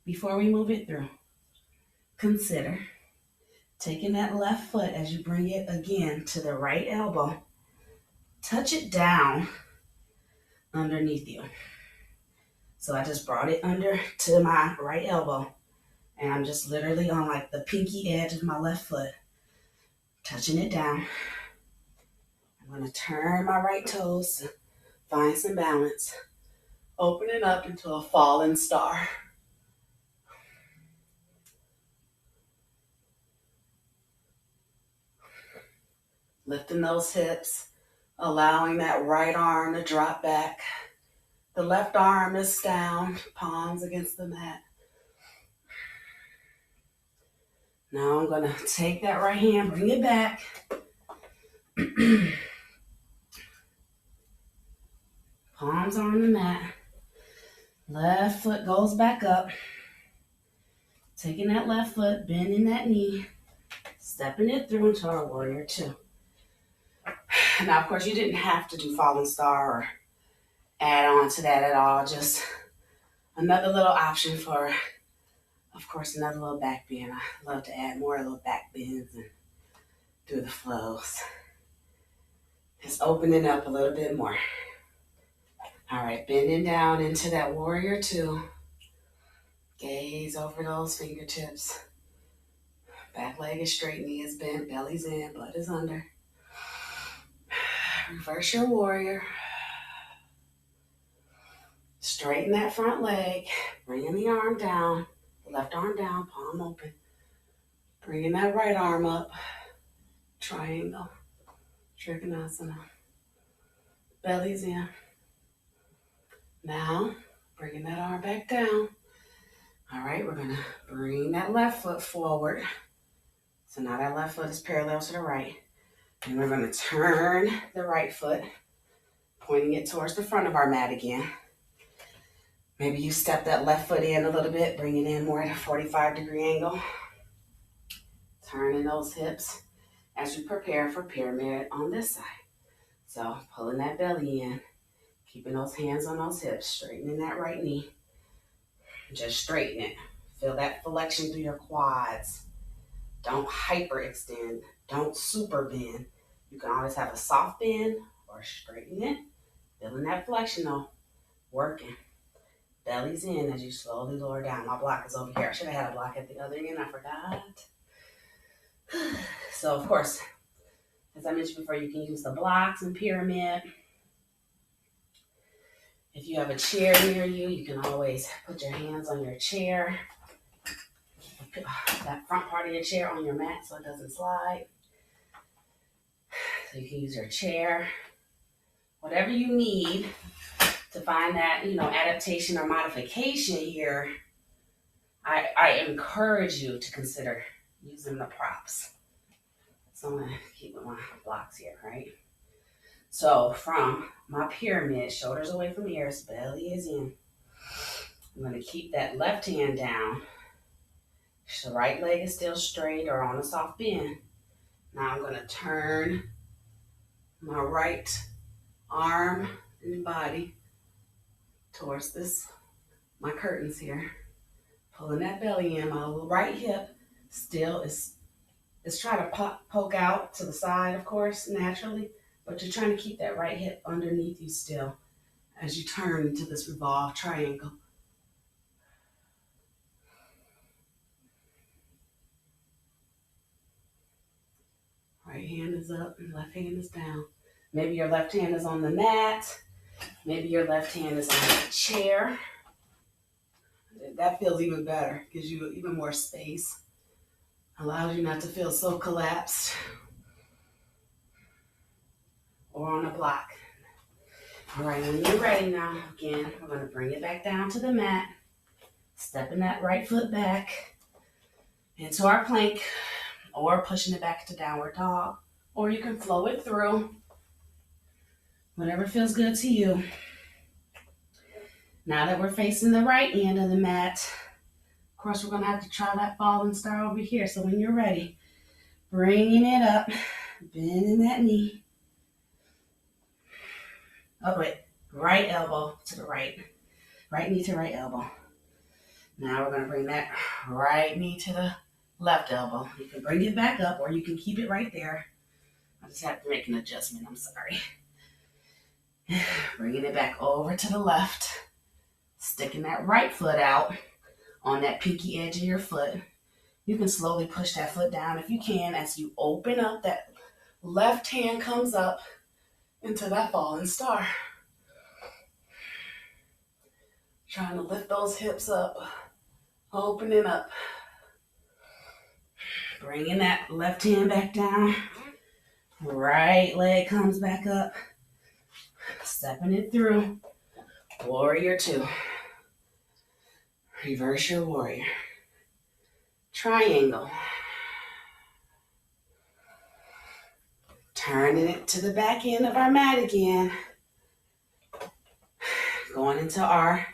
before we move it through, consider taking that left foot as you bring it again to the right elbow. Touch it down underneath you. So I just brought it under to my right elbow, and I'm just literally on like the pinky edge of my left foot, touching it down. I'm going to turn my right toes to find some balance. opening up into a falling star. Lifting those hips, allowing that right arm to drop back. The left arm is down, palms against the mat. Now I'm gonna take that right hand, bring it back. Palms are on the mat. Left foot goes back up. Taking that left foot, bending that knee, stepping it through into our warrior two. Now, of course, you didn't have to do falling star or add on to that at all. Just another little option for, of course, another little back bend. I love to add more little back bends and do the flows. Just opening up a little bit more. All right, bending down into that warrior two. Gaze over those fingertips. Back leg is straight, knee is bent, belly's in, butt is under. Reverse your warrior. Straighten that front leg. Bringing the arm down. The left arm down, palm open. Bringing that right arm up. Triangle. Trikonasana. Belly's in. Now, bringing that arm back down. All right, we're going to bring that left foot forward. So now that left foot is parallel to the right. And we're going to turn the right foot, pointing it towards the front of our mat again. Maybe you step that left foot in a little bit, bring it in more at a 45-degree angle. Turning those hips as you prepare for pyramid on this side. So pulling that belly in, keeping those hands on those hips, straightening that right knee. Just straighten it. Feel that flexion through your quads. Don't hyperextend. Don't super bend. You can always have a soft bend or straighten it. Feeling that flexion though. Working. Belly's in as you slowly lower down. My block is over here. I should have had a block at the other end. I forgot. So, of course, as I mentioned before, you can use the blocks in pyramid. If you have a chair near you, you can always put your hands on your chair. Put that front part of your chair on your mat so it doesn't slide. So you can use your chair. Whatever you need to find that, adaptation or modification here, I encourage you to consider using the props. So I'm going to keep with my blocks here, right? So from my pyramid, shoulders away from ears, belly is in. I'm going to keep that left hand down. So the right leg is still straight or on a soft bend. Now I'm going to turn my right arm and body towards my curtains here. Pulling that belly in. My right hip still is trying to poke out to the side, of course, naturally. But you're trying to keep that right hip underneath you still as you turn into this revolved triangle. Right hand is up and left hand is down. Maybe your left hand is on the mat. Maybe your left hand is on the chair. That feels even better. Gives you even more space. Allows you not to feel so collapsed. Or on a block. All right, when you're ready now, again, we're going to bring it back down to the mat. Stepping that right foot back into our plank, or pushing it back to downward dog, or you can flow it through. Whatever feels good to you. Now that we're facing the right end of the mat, of course, we're going to have to try that falling star over here. So when you're ready, bringing it up, bending that knee. Oh, wait. Right elbow to the right. Right knee to right elbow. Now we're going to bring that right knee to the left elbow. You can bring it back up or you can keep it right there. I just have to make an adjustment. I'm sorry. Bringing it back over to the left. Sticking that right foot out on that pinky edge of your foot. You can slowly push that foot down if you can as you open up. That left hand comes up into that falling star. Trying to lift those hips up, opening up. Bringing that left hand back down. Right leg comes back up. Stepping it through. Warrior two. Reverse your warrior. Triangle. Turning it to the back end of our mat again. Going into our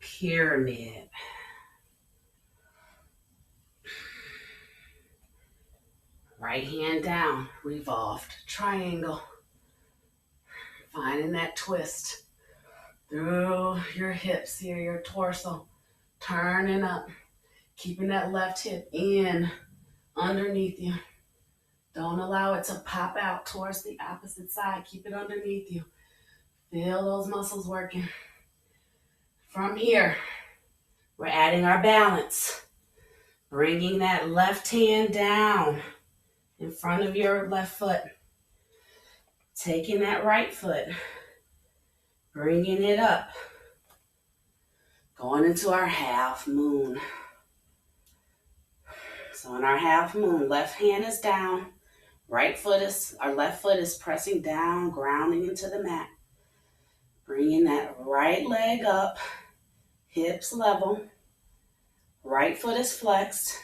pyramid. Right hand down, revolved triangle. Finding that twist through your hips here, your torso. Turning up. Keeping that left hip in underneath you. Don't allow it to pop out towards the opposite side. Keep it underneath you. Feel those muscles working. From here, we're adding our balance. Bringing that left hand down in front of your left foot. Taking that right foot. Bringing it up. Going into our half moon. So in our half moon, left hand is down. Our left foot is pressing down, grounding into the mat. Bringing that right leg up, hips level. Right foot is flexed.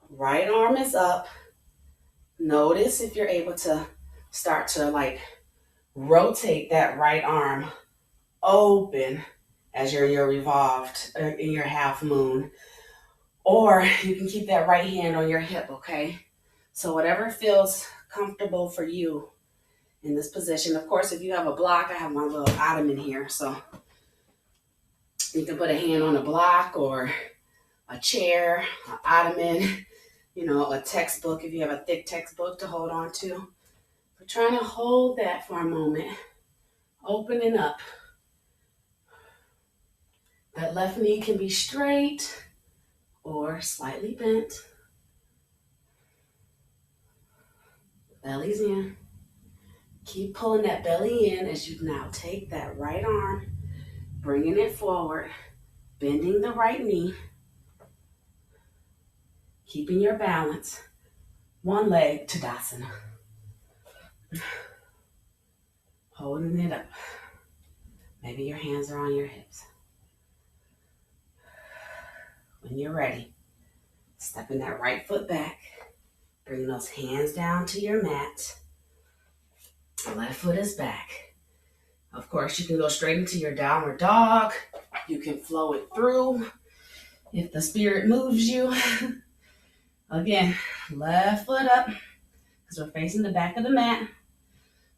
Right arm is up. Notice if you're able to start to rotate that right arm open as you're in your revolved, in your half moon. Or you can keep that right hand on your hip, okay? So whatever feels comfortable for you in this position. Of course, if you have a block, I have my little ottoman here, so you can put a hand on a block or a chair, an ottoman, a textbook if you have a thick textbook to hold on to. We're trying to hold that for a moment, opening up. That left knee can be straight or slightly bent. Belly's in. Keep pulling that belly in as you now take that right arm, bringing it forward, bending the right knee, keeping your balance. One leg, Tadasana. Holding it up. Maybe your hands are on your hips. When you're ready, stepping that right foot back, bring those hands down to your mat. Left foot is back. Of course, you can go straight into your downward dog. You can flow it through if the spirit moves you. Again, left foot up because we're facing the back of the mat.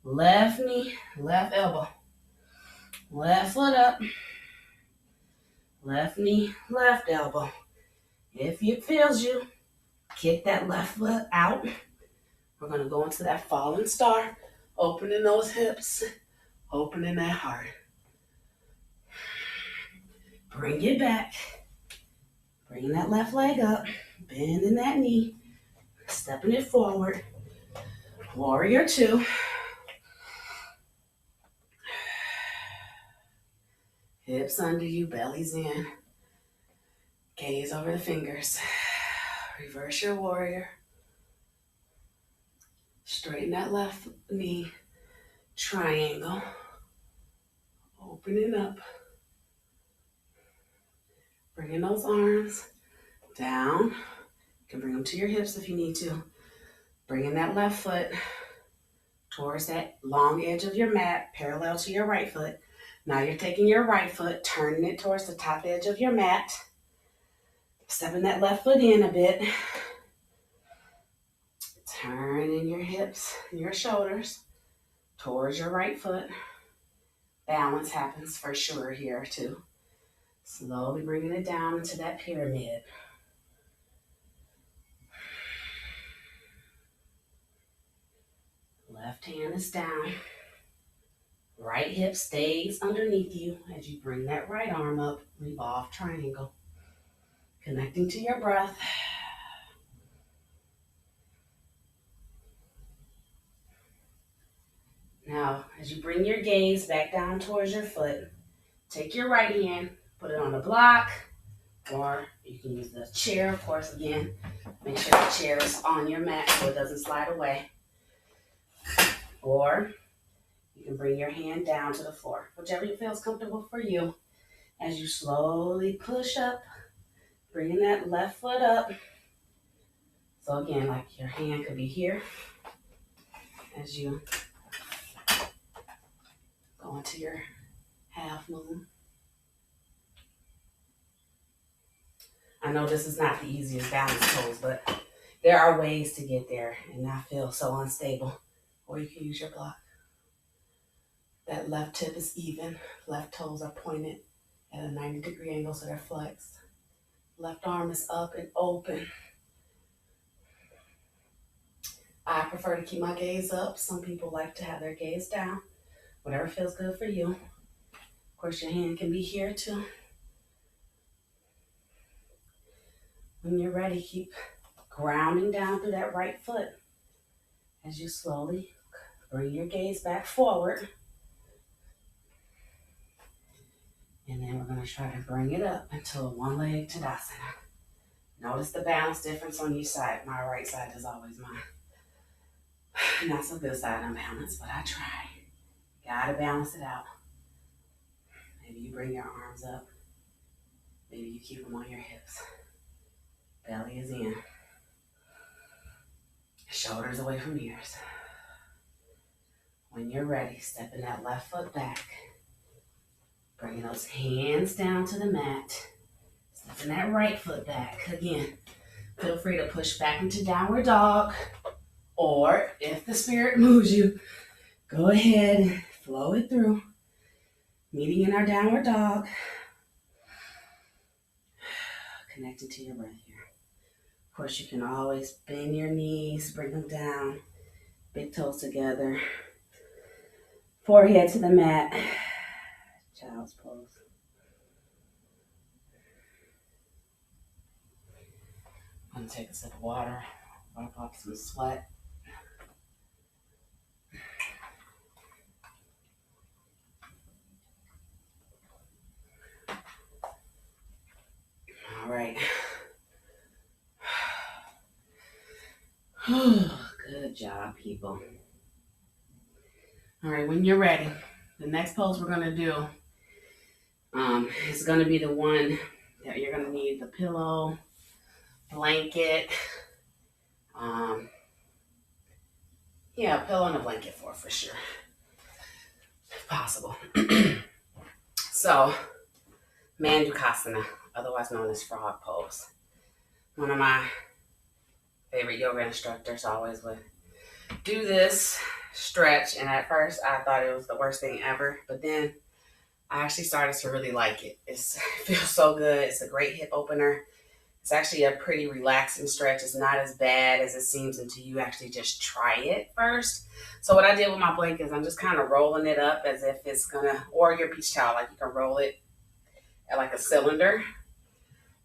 Left knee, left elbow. Left foot up. Left knee, left elbow. If it feels you, kick that left foot out. We're going to go into that falling star, opening those hips, opening that heart. Bring it back. Bring that left leg up, bending that knee, stepping it forward. Warrior two. Hips under you, belly's in. Gaze over the fingers. Reverse your warrior. Straighten that left knee. Triangle. Opening up. Bringing those arms down. You can bring them to your hips if you need to. Bringing that left foot towards that long edge of your mat, parallel to your right foot. Now you're taking your right foot, turning it towards the top edge of your mat. Stepping that left foot in a bit. Turning your hips, your shoulders towards your right foot. Balance happens for sure here too. Slowly bringing it down into that pyramid. Left hand is down. Right hip stays underneath you as you bring that right arm up. Revolve triangle. Connecting to your breath. Now, as you bring your gaze back down towards your foot, take your right hand, Put it on the block, or you can use the chair, of course, again. Make sure the chair is on your mat so it doesn't slide away. Or you can bring your hand down to the floor, whichever feels comfortable for you. As you slowly push up, bringing that left foot up. So again, like your hand could be here as you go into your half moon. I know this is not the easiest balance pose, but there are ways to get there and not feel so unstable. Or you can use your block. That left tip is even. Left toes are pointed at a 90-degree angle, so they're flexed. Left arm is up and open. I prefer to keep my gaze up. Some people like to have their gaze down. Whatever feels good for you. Of course, your hand can be here too. When you're ready, keep grounding down through that right foot as you slowly bring your gaze back forward. And then we're going to try to bring it up into a one-leg Tadasana. Notice the balance difference on each side. My right side is always mine. Not so good side unbalanced, but I try. Gotta balance it out. Maybe you bring your arms up. Maybe you keep them on your hips. Belly is in. Shoulders away from ears. When you're ready, stepping that left foot back. Bringing those hands down to the mat. Stepping that right foot back. Again, feel free to push back into downward dog. Or if the spirit moves you, go ahead and flow it through. Meeting in our downward dog. Connected to your breath here. Of course, you can always bend your knees, bring them down. Big toes together. Forehead to the mat. Child's pose. I'm going to take a sip of water. Wipe off some sweat. All right. Good job, people. All right, when you're ready, the next pose we're going to do is going to be the one that you're going to need the pillow, blanket. Yeah, a pillow and a blanket for sure, if possible. So, Mandukasana, otherwise known as frog pose. One of my favorite yoga instructors always would do this stretch, and at first I thought it was the worst thing ever, but then I actually started to really like it. It feels so good. It's a great hip opener. It's actually a pretty relaxing stretch. It's not as bad as it seems until you actually just try it first. So what I did with my blanket is I'm just kind of rolling it up as if it's gonna, or your beach towel, like you can roll it at like a cylinder.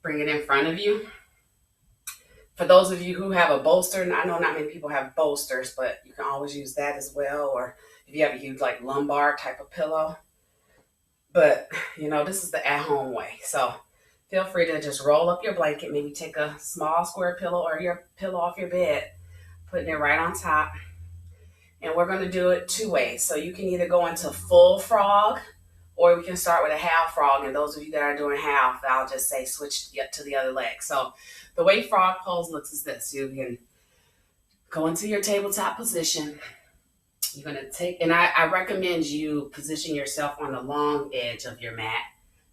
Bring it in front of you. For those of you who have a bolster, and I know not many people have bolsters, but you can always use that as well. Or if you have a huge like lumbar type of pillow. But this is the at-home way. So feel free to just roll up your blanket, maybe take a small square pillow or your pillow off your bed, putting it right on top. And we're going to do it two ways. So you can either go into full frog, or we can start with a half frog. And those of you that are doing half, I'll just say switch to the other leg. So the way frog pose looks is this. You can go into your tabletop position. You're going to take, and I recommend you position yourself on the long edge of your mat,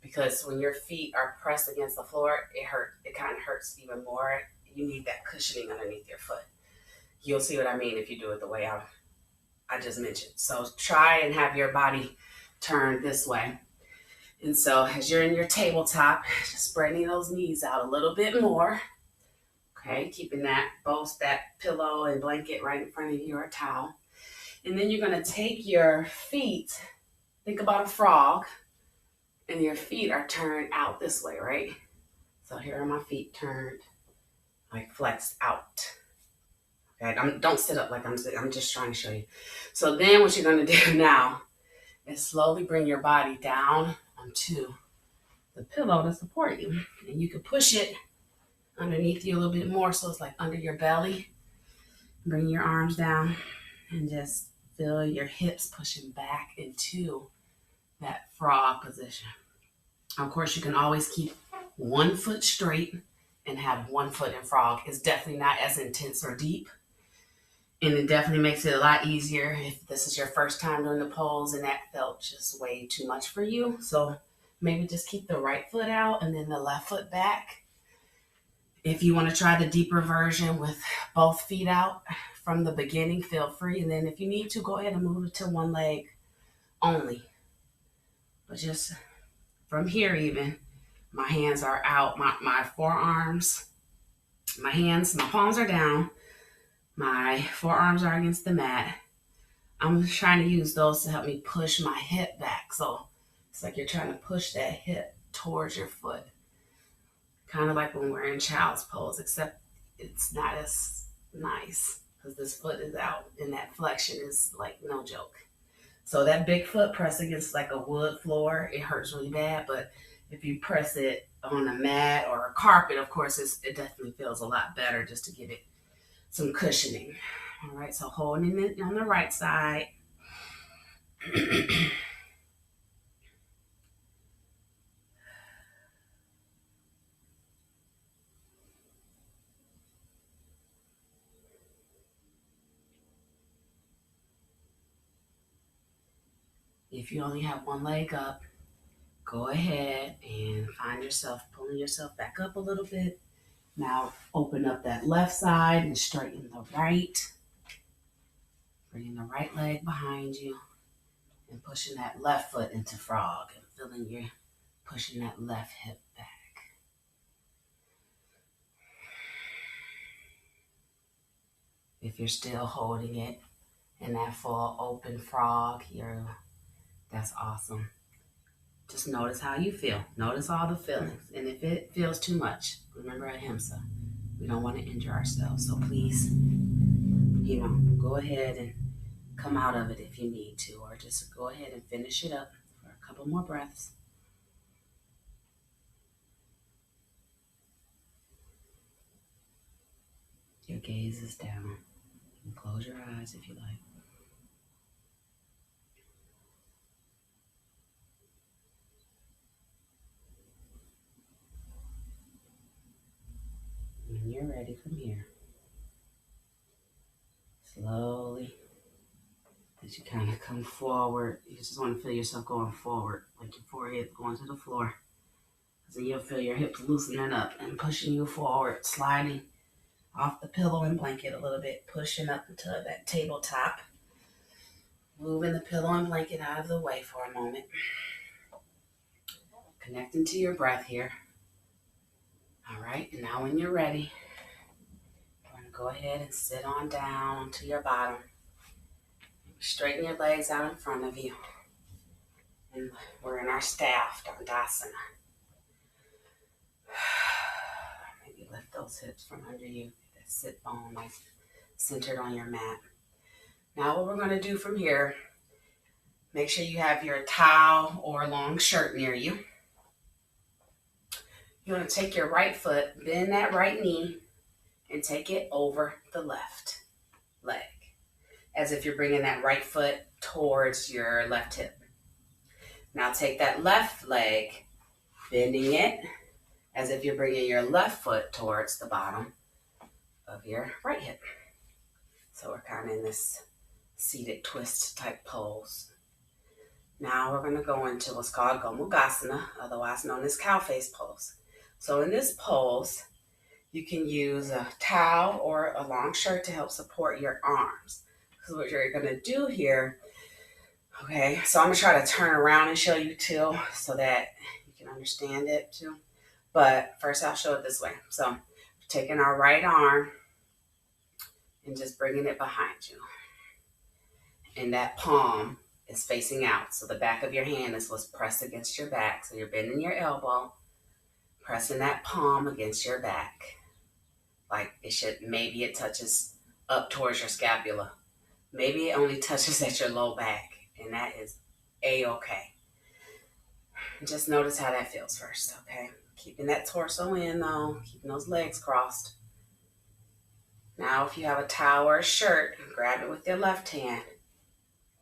because when your feet are pressed against the floor, it kind of hurts even more. You need that cushioning underneath your foot. You'll see what I mean if you do it the way I just mentioned. So try and have your body turned this way. And so as you're in your tabletop, just spreading those knees out a little bit more. Okay, keeping both that pillow and blanket right in front of you, or a towel. And then you're going to take your feet, think about a frog, and your feet are turned out this way, right? So here are my feet turned, like flexed out. Okay, don't sit up like I'm sitting. I'm just trying to show you. So then what you're going to do now is slowly bring your body down onto the pillow to support you. And you can push it underneath you a little bit more so it's like under your belly. Bring your arms down and just feel your hips pushing back into that frog position. Of course, you can always keep one foot straight and have one foot in frog. It's definitely not as intense or deep. And it definitely makes it a lot easier if this is your first time doing the pose and that felt just way too much for you. So maybe just keep the right foot out and then the left foot back. If you want to try the deeper version with both feet out from the beginning, feel free. And then if you need to, go ahead and move it to one leg only. But just from here, even, my hands are out, my forearms, my hands, my palms are down, my forearms are against the mat. I'm trying to use those to help me push my hip back. So it's like you're trying to push that hip towards your foot. Kind of like when we're in child's pose, except it's not as nice because this foot is out and that flexion is like no joke. So that big foot press against like a wood floor, it hurts really bad. But if you press it on a mat or a carpet, of course, it definitely feels a lot better just to give it some cushioning. All right, so holding it on the right side. If you only have one leg up, go ahead and find yourself pulling yourself back up a little bit. Now open up that left side and straighten the right. Bringing the right leg behind you and pushing that left foot into frog and feeling you pushing that left hip back. If you're still holding it in that full open frog, that's awesome. Just notice how you feel. Notice all the feelings. And if it feels too much, remember ahimsa. We don't want to injure ourselves. So please, go ahead and come out of it if you need to, or just go ahead and finish it up for a couple more breaths. Your gaze is down. You can close your eyes if you like. When you're ready from here, slowly, as you kind of come forward, you just want to feel yourself going forward, like your forehead going to the floor. So you'll feel your hips loosening up and pushing you forward, sliding off the pillow and blanket a little bit, pushing up into that tabletop. Moving the pillow and blanket out of the way for a moment. Connecting to your breath here. All right, and now when you're ready, you're going to go ahead and sit on down onto your bottom. Straighten your legs out in front of you. And we're in our staff, Dandasana. Maybe lift those hips from under you. Get that sit bone nice centered on your mat. Now what we're going to do from here, make sure you have your towel or long shirt near you. You want to take your right foot, bend that right knee, and take it over the left leg, as if you're bringing that right foot towards your left hip. Now take that left leg, bending it, as if you're bringing your left foot towards the bottom of your right hip. So we're kind of in this seated twist type pose. Now we're going to go into what's called Gomugasana, otherwise known as cow face pose. So in this pose, you can use a towel or a long shirt to help support your arms. Because what you're going to do here, okay, so I'm going to try to turn around and show you too so that you can understand it too. But first I'll show it this way. So taking our right arm and just bringing it behind you. And that palm is facing out. So the back of your hand is what's pressed against your back. So you're bending your elbow, pressing that palm against your back. Like maybe it touches up towards your scapula. Maybe it only touches at your low back. And that is A-okay. Just notice how that feels first, okay? Keeping that torso in though, keeping those legs crossed. Now, if you have a towel or a shirt, grab it with your left hand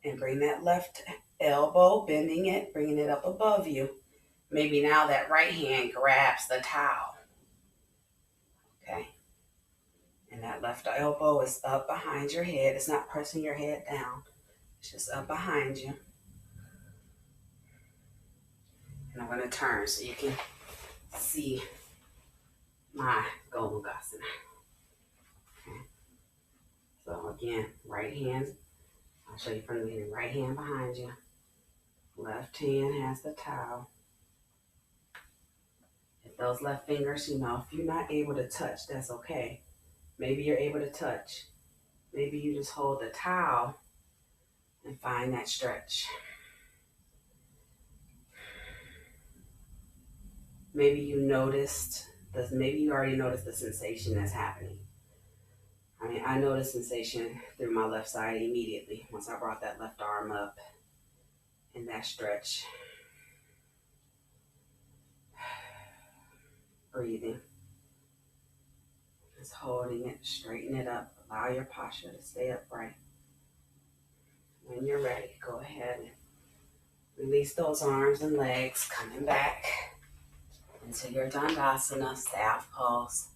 and bring that left elbow, bending it, bringing it up above you. Maybe now that right hand grabs the towel, okay? And that left elbow is up behind your head. It's not pressing your head down. It's just up behind you. And I'm going to turn so you can see my Gomugasana. Okay. So again, right hand. I'll show you from the beginning. Right hand behind you. Left hand has the towel. If those left fingers, if you're not able to touch, that's okay. Maybe you're able to touch. Maybe you just hold the towel and find that stretch. Maybe you already noticed the sensation that's happening. I noticed sensation through my left side immediately once I brought that left arm up in that stretch. Breathing. Just holding it, straighten it up. Allow your posture to stay upright. When you're ready, go ahead and release those arms and legs, coming back into your Dandasana, staff pose.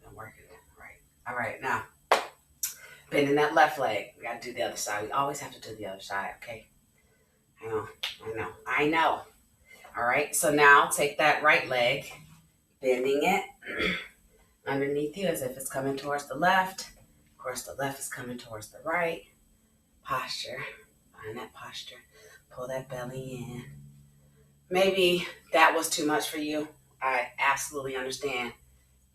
Been working right. All right, now, bending that left leg. We got to do the other side. We always have to do the other side, okay? I know. All right, so now take that right leg, bending it underneath you as if it's coming towards the left. Of course, the left is coming towards the right. Posture, find that posture. Pull that belly in. Maybe that was too much for you. I absolutely understand.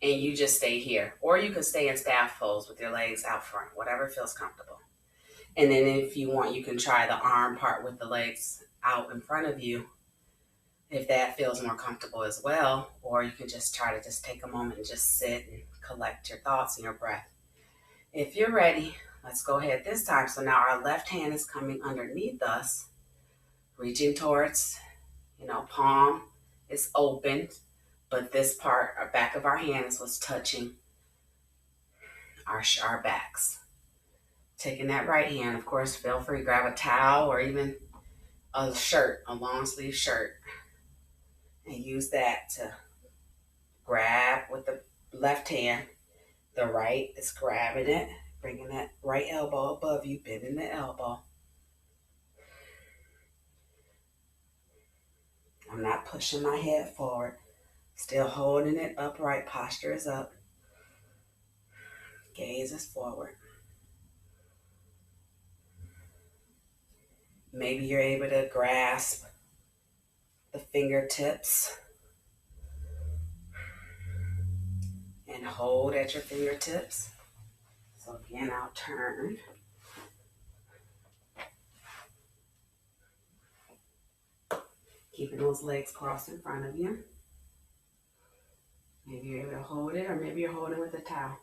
And you just stay here. Or you could stay in staff pose with your legs out front, whatever feels comfortable. And then if you want, you can try the arm part with the legs out in front of you, if that feels more comfortable as well. Or you can just try to just take a moment and just sit and collect your thoughts and your breath. If you're ready, let's go ahead this time. So now our left hand is coming underneath us, reaching towards, palm is open, but this part, our back of our hand is what's touching our backs. Taking that right hand, of course, feel free to grab a towel or even a shirt, a long sleeve shirt, and use that to grab with the left hand. The right is grabbing it, bringing that right elbow above you, bending the elbow. I'm not pushing my head forward, still holding it upright. Posture is up. Gaze is forward. Maybe you're able to grasp the fingertips and hold at your fingertips. So again, I'll turn. Keeping those legs crossed in front of you. Maybe you're able to hold it, or maybe you're holding with a towel.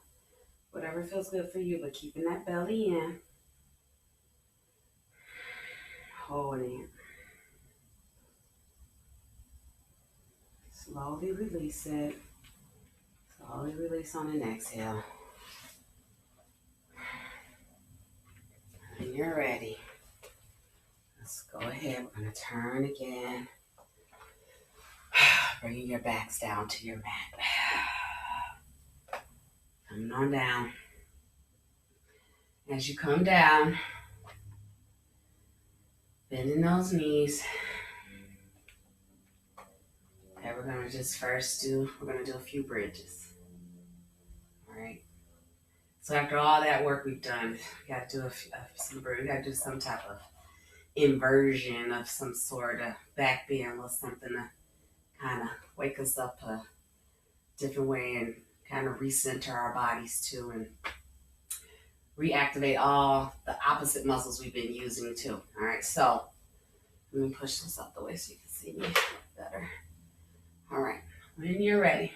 Whatever feels good for you, but keeping that belly in. Holding it. Slowly release it. Slowly release on an exhale. When you're ready, let's go ahead. We're going to turn again. Bringing your backs down to your mat. Coming on down. As you come down, bending those knees. And we're going to just do a few bridges. All right. So after all that work we've done, we got to do we got to do some type of inversion of some sort of back bend or something to kind of wake us up a different way and kind of recenter our bodies too and reactivate all the opposite muscles we've been using too. All right, so let me push this up the way so you can see me better. All right, when you're ready,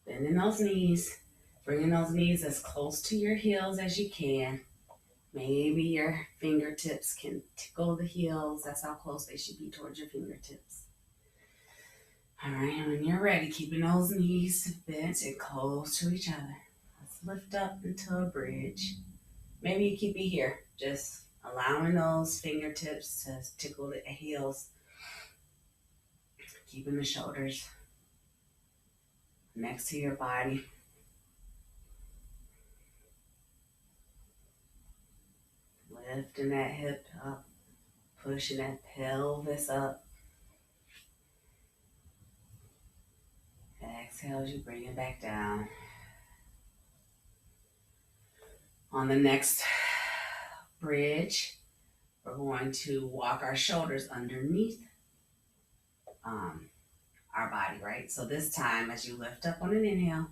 bending those knees, bringing those knees as close to your heels as you can. Maybe your fingertips can tickle the heels. That's how close they should be towards your fingertips. All right, when you're ready, keeping those knees bent and close to each other. Let's lift up into a bridge. Maybe you keep it here, just allowing those fingertips to tickle the heels, keeping the shoulders next to your body. Lifting that hip up, pushing that pelvis up. Exhale as you bring it back down. On the next bridge, we're going to walk our shoulders underneath our body, right? So this time, as you lift up on an inhale,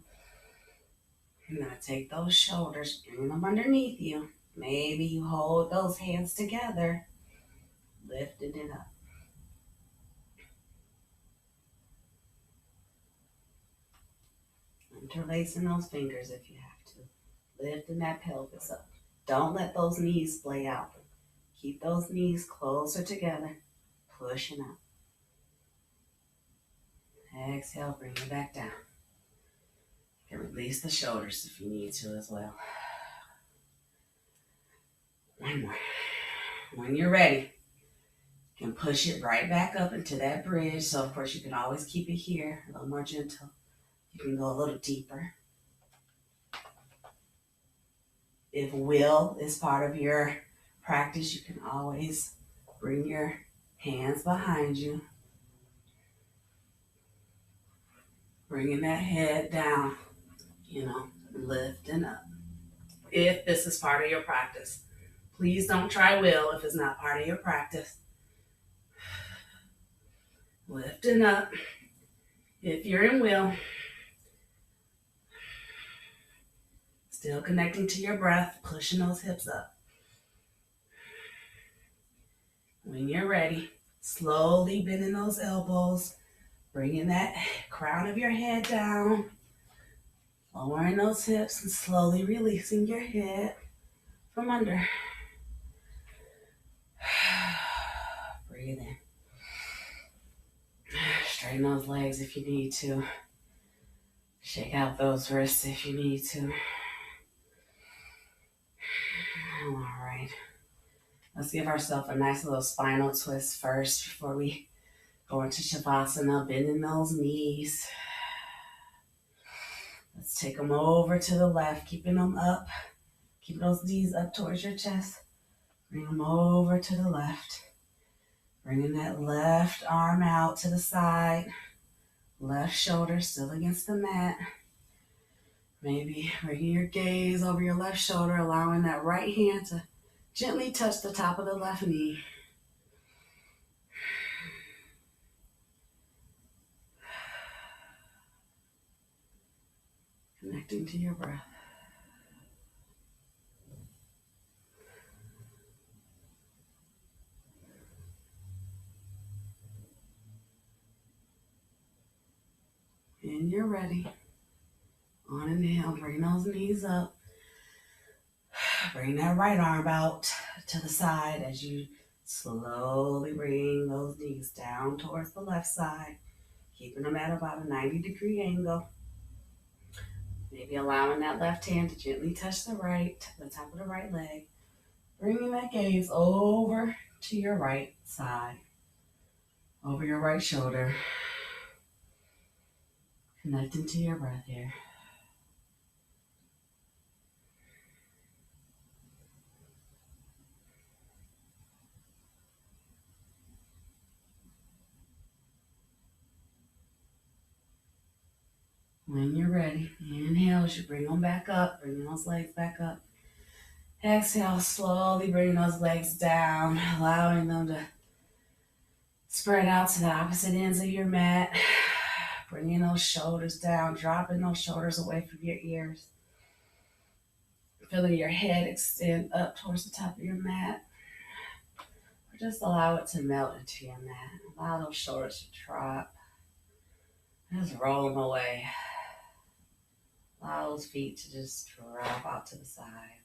you're going to take those shoulders, bring them underneath you. Maybe you hold those hands together, lifting it up. Interlacing those fingers if you have to. Lifting that pelvis up. Don't let those knees splay out. Keep those knees closer together, pushing up. Exhale, bring it back down. You can release the shoulders if you need to as well. One more. When you're ready, you can push it right back up into that bridge. So of course you can always keep it here, a little more gentle. You can go a little deeper. If will is part of your practice, you can always bring your hands behind you. Bringing that head down, lifting up. If this is part of your practice, please don't try will if it's not part of your practice. Lifting up. If you're in will, still connecting to your breath, pushing those hips up. When you're ready, slowly bending those elbows, bringing that crown of your head down, lowering those hips and slowly releasing your head from under. Breathe in. Straighten those legs if you need to. Shake out those wrists if you need to. All right. Let's give ourselves a nice little spinal twist first before we go into Shavasana, bending those knees. Let's take them over to the left, keeping them up. Keep those knees up towards your chest. Bring them over to the left. Bringing that left arm out to the side. Left shoulder still against the mat. Maybe bringing your gaze over your left shoulder, allowing that right hand to gently touch the top of the left knee. Connecting to your breath. And you're ready. On inhale, bring those knees up. Bring that right arm out to the side as you slowly bring those knees down towards the left side, keeping them at about a 90-degree angle. Maybe allowing that left hand to gently touch the top of the right leg. Bringing that gaze over to your right side, over your right shoulder. Connecting to your breath here. When you're ready, inhale as you bring them back up, bringing those legs back up. Exhale, slowly bring those legs down, allowing them to spread out to the opposite ends of your mat. Bringing those shoulders down, dropping those shoulders away from your ears. Feeling your head extend up towards the top of your mat. Or just allow it to melt into your mat. Allow those shoulders to drop. Just roll them away. Allow those feet to just drop out to the side.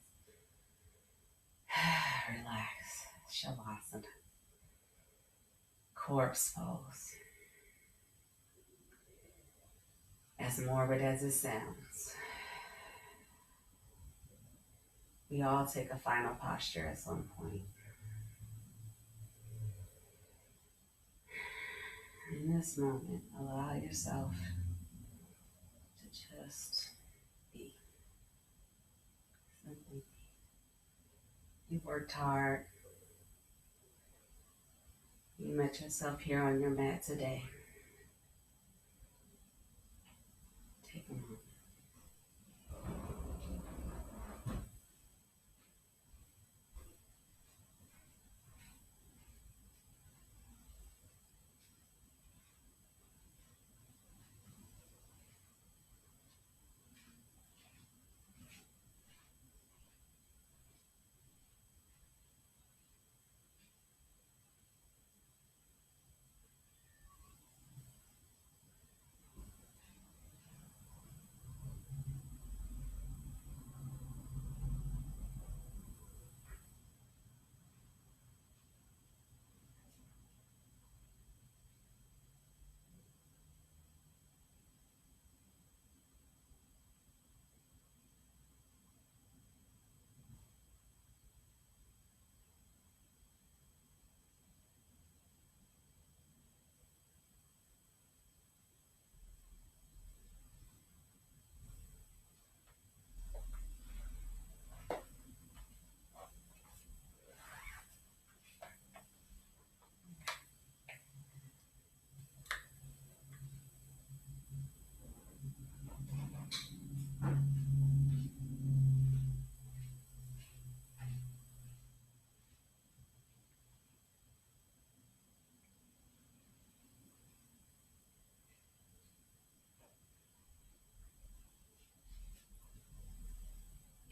Relax. Shavasana. Corpse pose. As morbid as it sounds, we all take a final posture at some point. In this moment, allow yourself to just be. Simply be. You worked hard. You met yourself here on your mat today. Take a moment.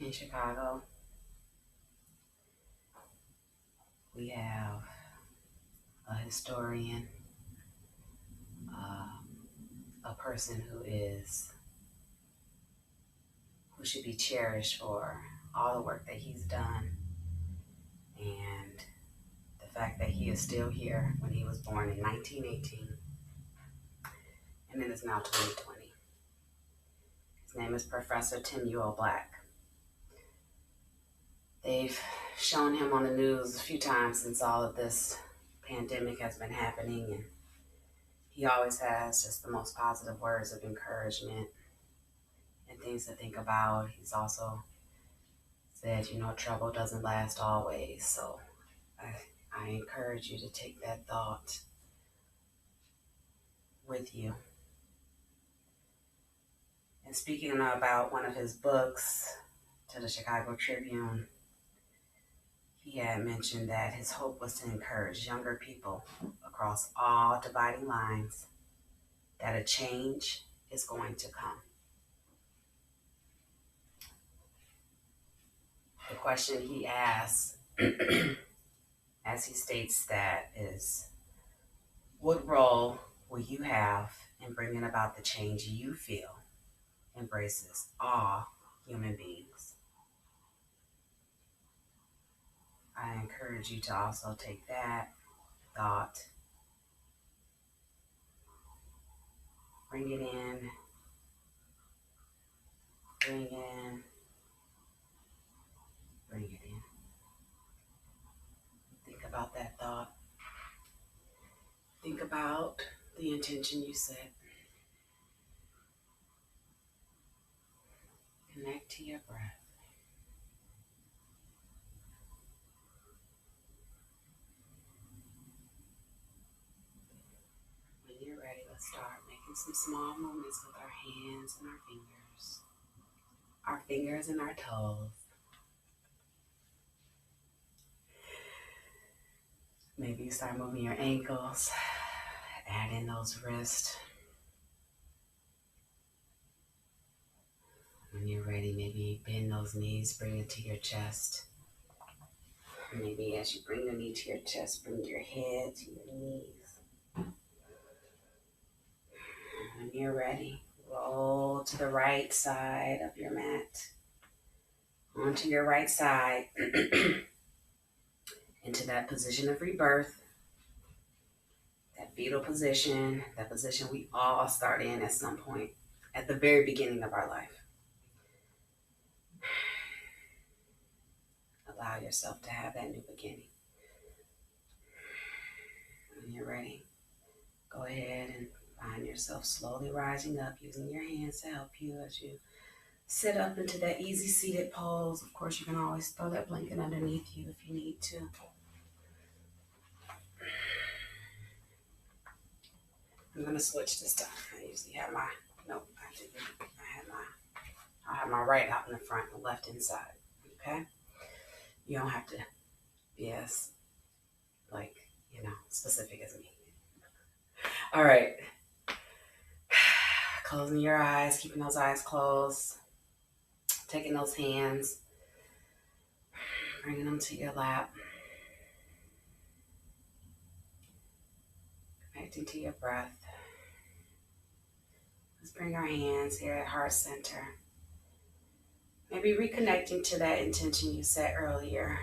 In Chicago, we have a historian, uh, a person who should be cherished for all the work that he's done and the fact that he is still here when he was born in 1918 and it is now 2020. His name is Professor Timuel Black. They've shown him on the news a few times since all of this pandemic has been happening, and he always has just the most positive words of encouragement and things to think about. He's also said, trouble doesn't last always. So I encourage you to take that thought with you. And speaking about one of his books to the Chicago Tribune, he had mentioned that his hope was to encourage younger people across all dividing lines that a change is going to come. The question he asks, as he states that, is what role will you have in bringing about the change you feel embraces all human beings? I encourage you to also take that thought, bring it in, bring it in, bring it in. Think about that thought. Think about the intention you set. Connect to your breath. When you're ready, let's start making some small movements with our hands and our fingers and our toes. Maybe you start moving your ankles, add in those wrists. When you're ready, maybe bend those knees, bring it to your chest. Maybe as you bring your knee to your chest, bring your head to your knees. When you're ready, roll to the right side of your mat. Onto your right side. into that position of rebirth, that fetal position, that position we all start in at some point at the very beginning of our life. Allow yourself to have that new beginning. When you're ready, go ahead and find yourself slowly rising up, using your hands to help you as you sit up into that easy seated pose. Of course, you can always throw that blanket underneath you if you need to. I'm gonna switch this time. I usually have my, nope, I didn't. I have my right out in the front, the left inside. Okay? You don't have to be as, like, specific as me. All right. Closing your eyes, keeping those eyes closed, taking those hands, bringing them to your lap, connecting to your breath. Let's bring our hands here at heart center. Maybe reconnecting to that intention you set earlier.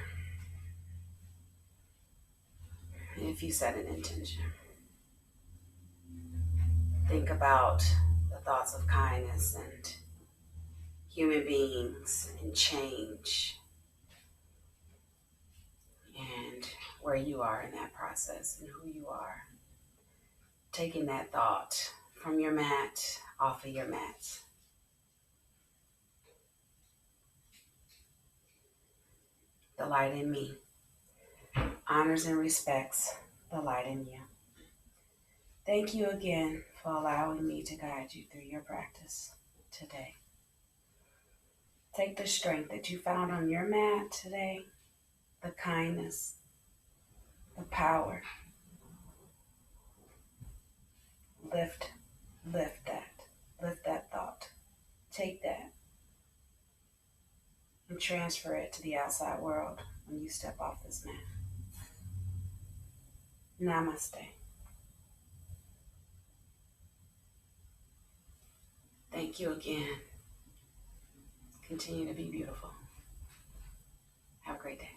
If you set an intention, think about the thoughts of kindness and human beings and change and where you are in that process and who you are. Taking that thought from your mat, off of your mat. The light in me honors and respects the light in you. Thank you again for allowing me to guide you through your practice today. Take the strength that you found on your mat today, the kindness, the power. Lift that thought. Take that and transfer it to the outside world when you step off this mat. Namaste. Thank you again. Continue to be beautiful. Have a great day.